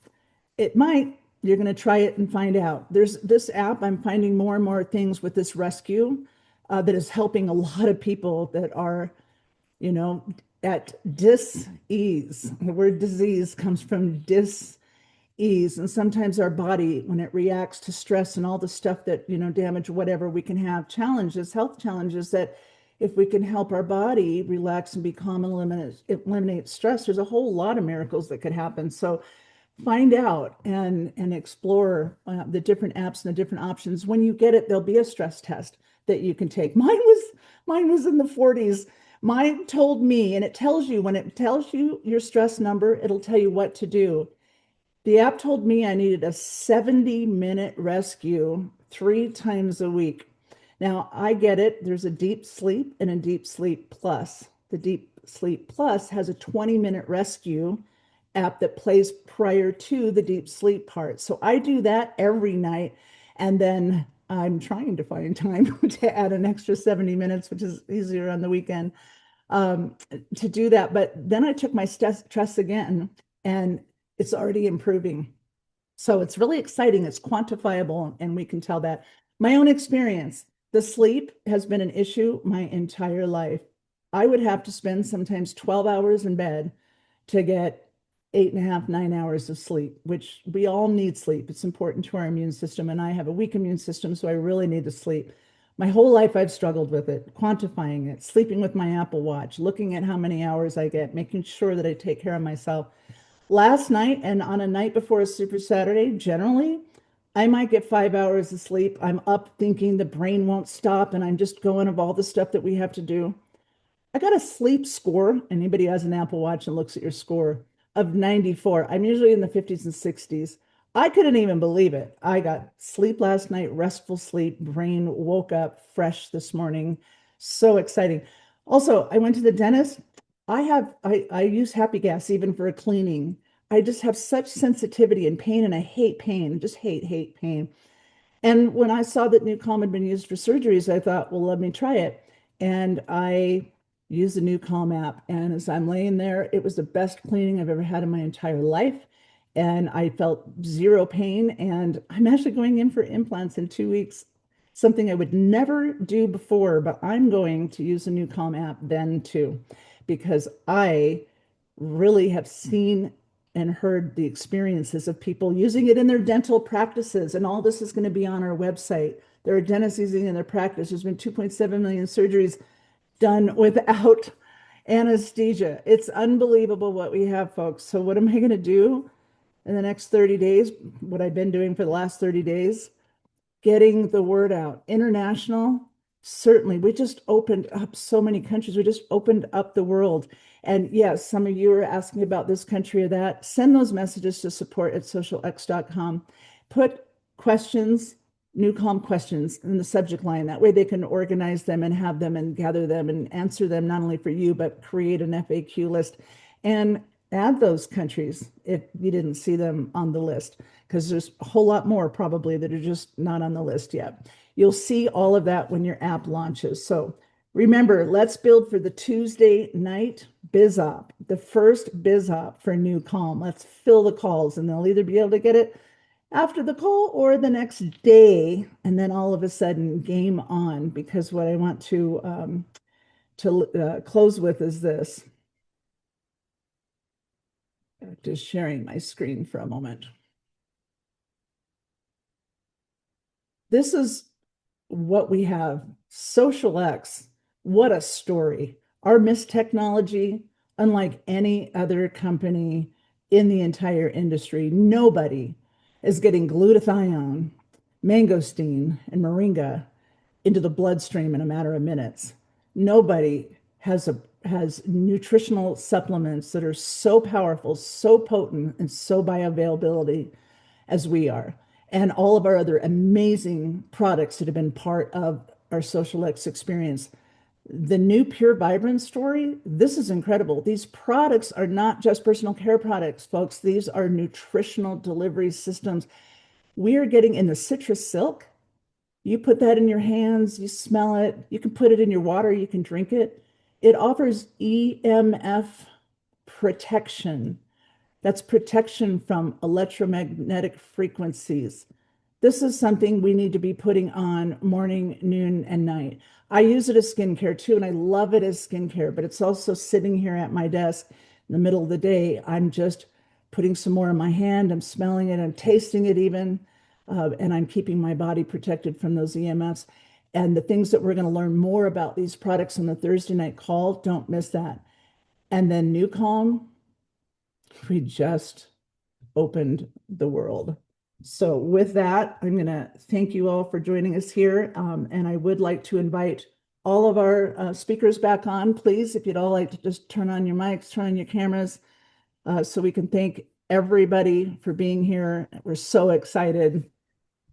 It might. You're going to try it and find out. There's this app. I'm finding more and more things with this rescue that is helping a lot of people that are, at dis-ease. The word disease comes from dis-ease. And sometimes our body, when it reacts to stress and all the stuff that, damage, whatever, we can have challenges, health challenges that if we can help our body relax and be calm and eliminate stress, there's a whole lot of miracles that could happen. So find out and explore the different apps and the different options. When you get it, there'll be a stress test that you can take. Mine was in the 40s. Mine told me, and it tells you when it tells you your stress number, it'll tell you what to do. The app told me I needed a 70-minute rescue 3 times a week. Now, I get it. There's a deep sleep and a deep sleep plus. The deep sleep plus has a 20-minute rescue app that plays prior to the deep sleep part. So I do that every night. And then I'm trying to find time to add an extra 70 minutes, which is easier on the weekend, to do that. But then I took my stress again, and it's already improving. So it's really exciting. It's quantifiable, and we can tell that. My own experience, the sleep has been an issue my entire life. I would have to spend sometimes 12 hours in bed to get 8.5, 9 hours of sleep, which we all need sleep. It's important to our immune system, and I have a weak immune system, so I really need to sleep. My whole life I've struggled with it, quantifying it, sleeping with my Apple Watch, looking at how many hours I get, making sure that I take care of myself. Last night and on a night before a Super Saturday, generally, I might get 5 hours of sleep. I'm up thinking the brain won't stop, and I'm just going of all the stuff that we have to do. I got a sleep score. Anybody has an Apple Watch and looks at your score of 94. I'm usually in the 50s and 60s. I couldn't even believe it. I got sleep last night, restful sleep, brain woke up fresh this morning. So exciting. Also, I went to the dentist. I use Happy Gas even for a cleaning. I just have such sensitivity and pain, and I hate pain. I just hate pain. And when I saw that NuCalm had been used for surgeries, I thought, well, let me try it. And I used the NuCalm app. And as I'm laying there, it was the best cleaning I've ever had in my entire life. And I felt zero pain. And I'm actually going in for implants in 2 weeks, something I would never do before, but I'm going to use the NuCalm app then too, because I really have seen and heard the experiences of people using it in their dental practices. And all this is going to be on our website. There are dentists using it in their practice. There's been 2.7 million surgeries done without anesthesia. It's unbelievable what we have, folks. So what am I going to do in the next 30 days? What I've been doing for the last 30 days, getting the word out. International, certainly. We just opened up so many countries. We just opened up the world. And yes, some of you are asking about this country or that. Send those messages to support@xosialX.com. Put questions, NuCalm questions in the subject line. That way they can organize them and have them and gather them and answer them, not only for you, but create an FAQ list and add those countries if you didn't see them on the list, because there's a whole lot more probably that are just not on the list yet. You'll see all of that when your app launches. So remember, let's build for the Tuesday night BizOp, the first BizOp for NuCalm. Let's fill the calls, and they'll either be able to get it after the call or the next day, and then all of a sudden, game on. Because what I want to close with is this. Just sharing my screen for a moment. This is what we have. xosialX, what a story. Our mist technology, unlike any other company in the entire industry, nobody is getting glutathione, mangosteen, and moringa into the bloodstream in a matter of minutes. Nobody has nutritional supplements that are so powerful, so potent, and so bioavailability as we are. And all of our other amazing products that have been part of our xosialX experience. The new Pure Vibrance story, this is incredible. These products are not just personal care products, folks. These are nutritional delivery systems. We are getting in the citrus silk. You put that in your hands, you smell it, you can put it in your water, you can drink it. It offers EMF protection. That's protection from electromagnetic frequencies. This is something we need to be putting on morning, noon, and night. I use it as skincare too, and I love it as skincare, but it's also sitting here at my desk in the middle of the day. I'm just putting some more in my hand. I'm smelling it. I'm tasting it even. And I'm keeping my body protected from those EMFs. and the things that we're going to learn more about these products on the Thursday night call. Don't miss that. And then NuCalm, we just opened the world. So with that, I'm going to thank you all for joining us here. And I would like to invite all of our speakers back on, please. If you'd all like to just turn on your mics, turn on your cameras, so we can thank everybody for being here. We're so excited.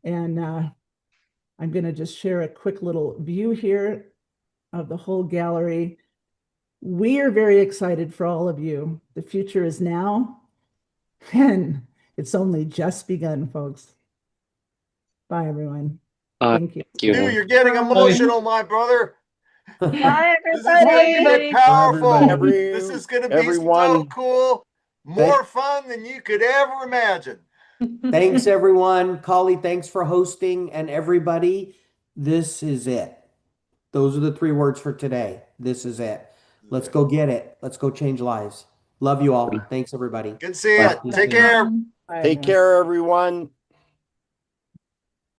And I'm going to just share a quick little view here of the whole gallery. We are very excited for all of you. The future is now, and it's only just begun, folks. Bye, everyone. Thank you. Dude, you're getting emotional, my brother. Bye, This is going to everybody. get powerful. Everybody. This is going to be so Everyone. cool. More fun than you could ever imagine. Thanks, everyone. Collie, thanks for hosting. And everybody, this is it. Those are the 3 words for today. This is it. Let's go get it. Let's go change lives. Love you all. Thanks, everybody. Good to see you. Take care. Bye, Take everyone. care, everyone.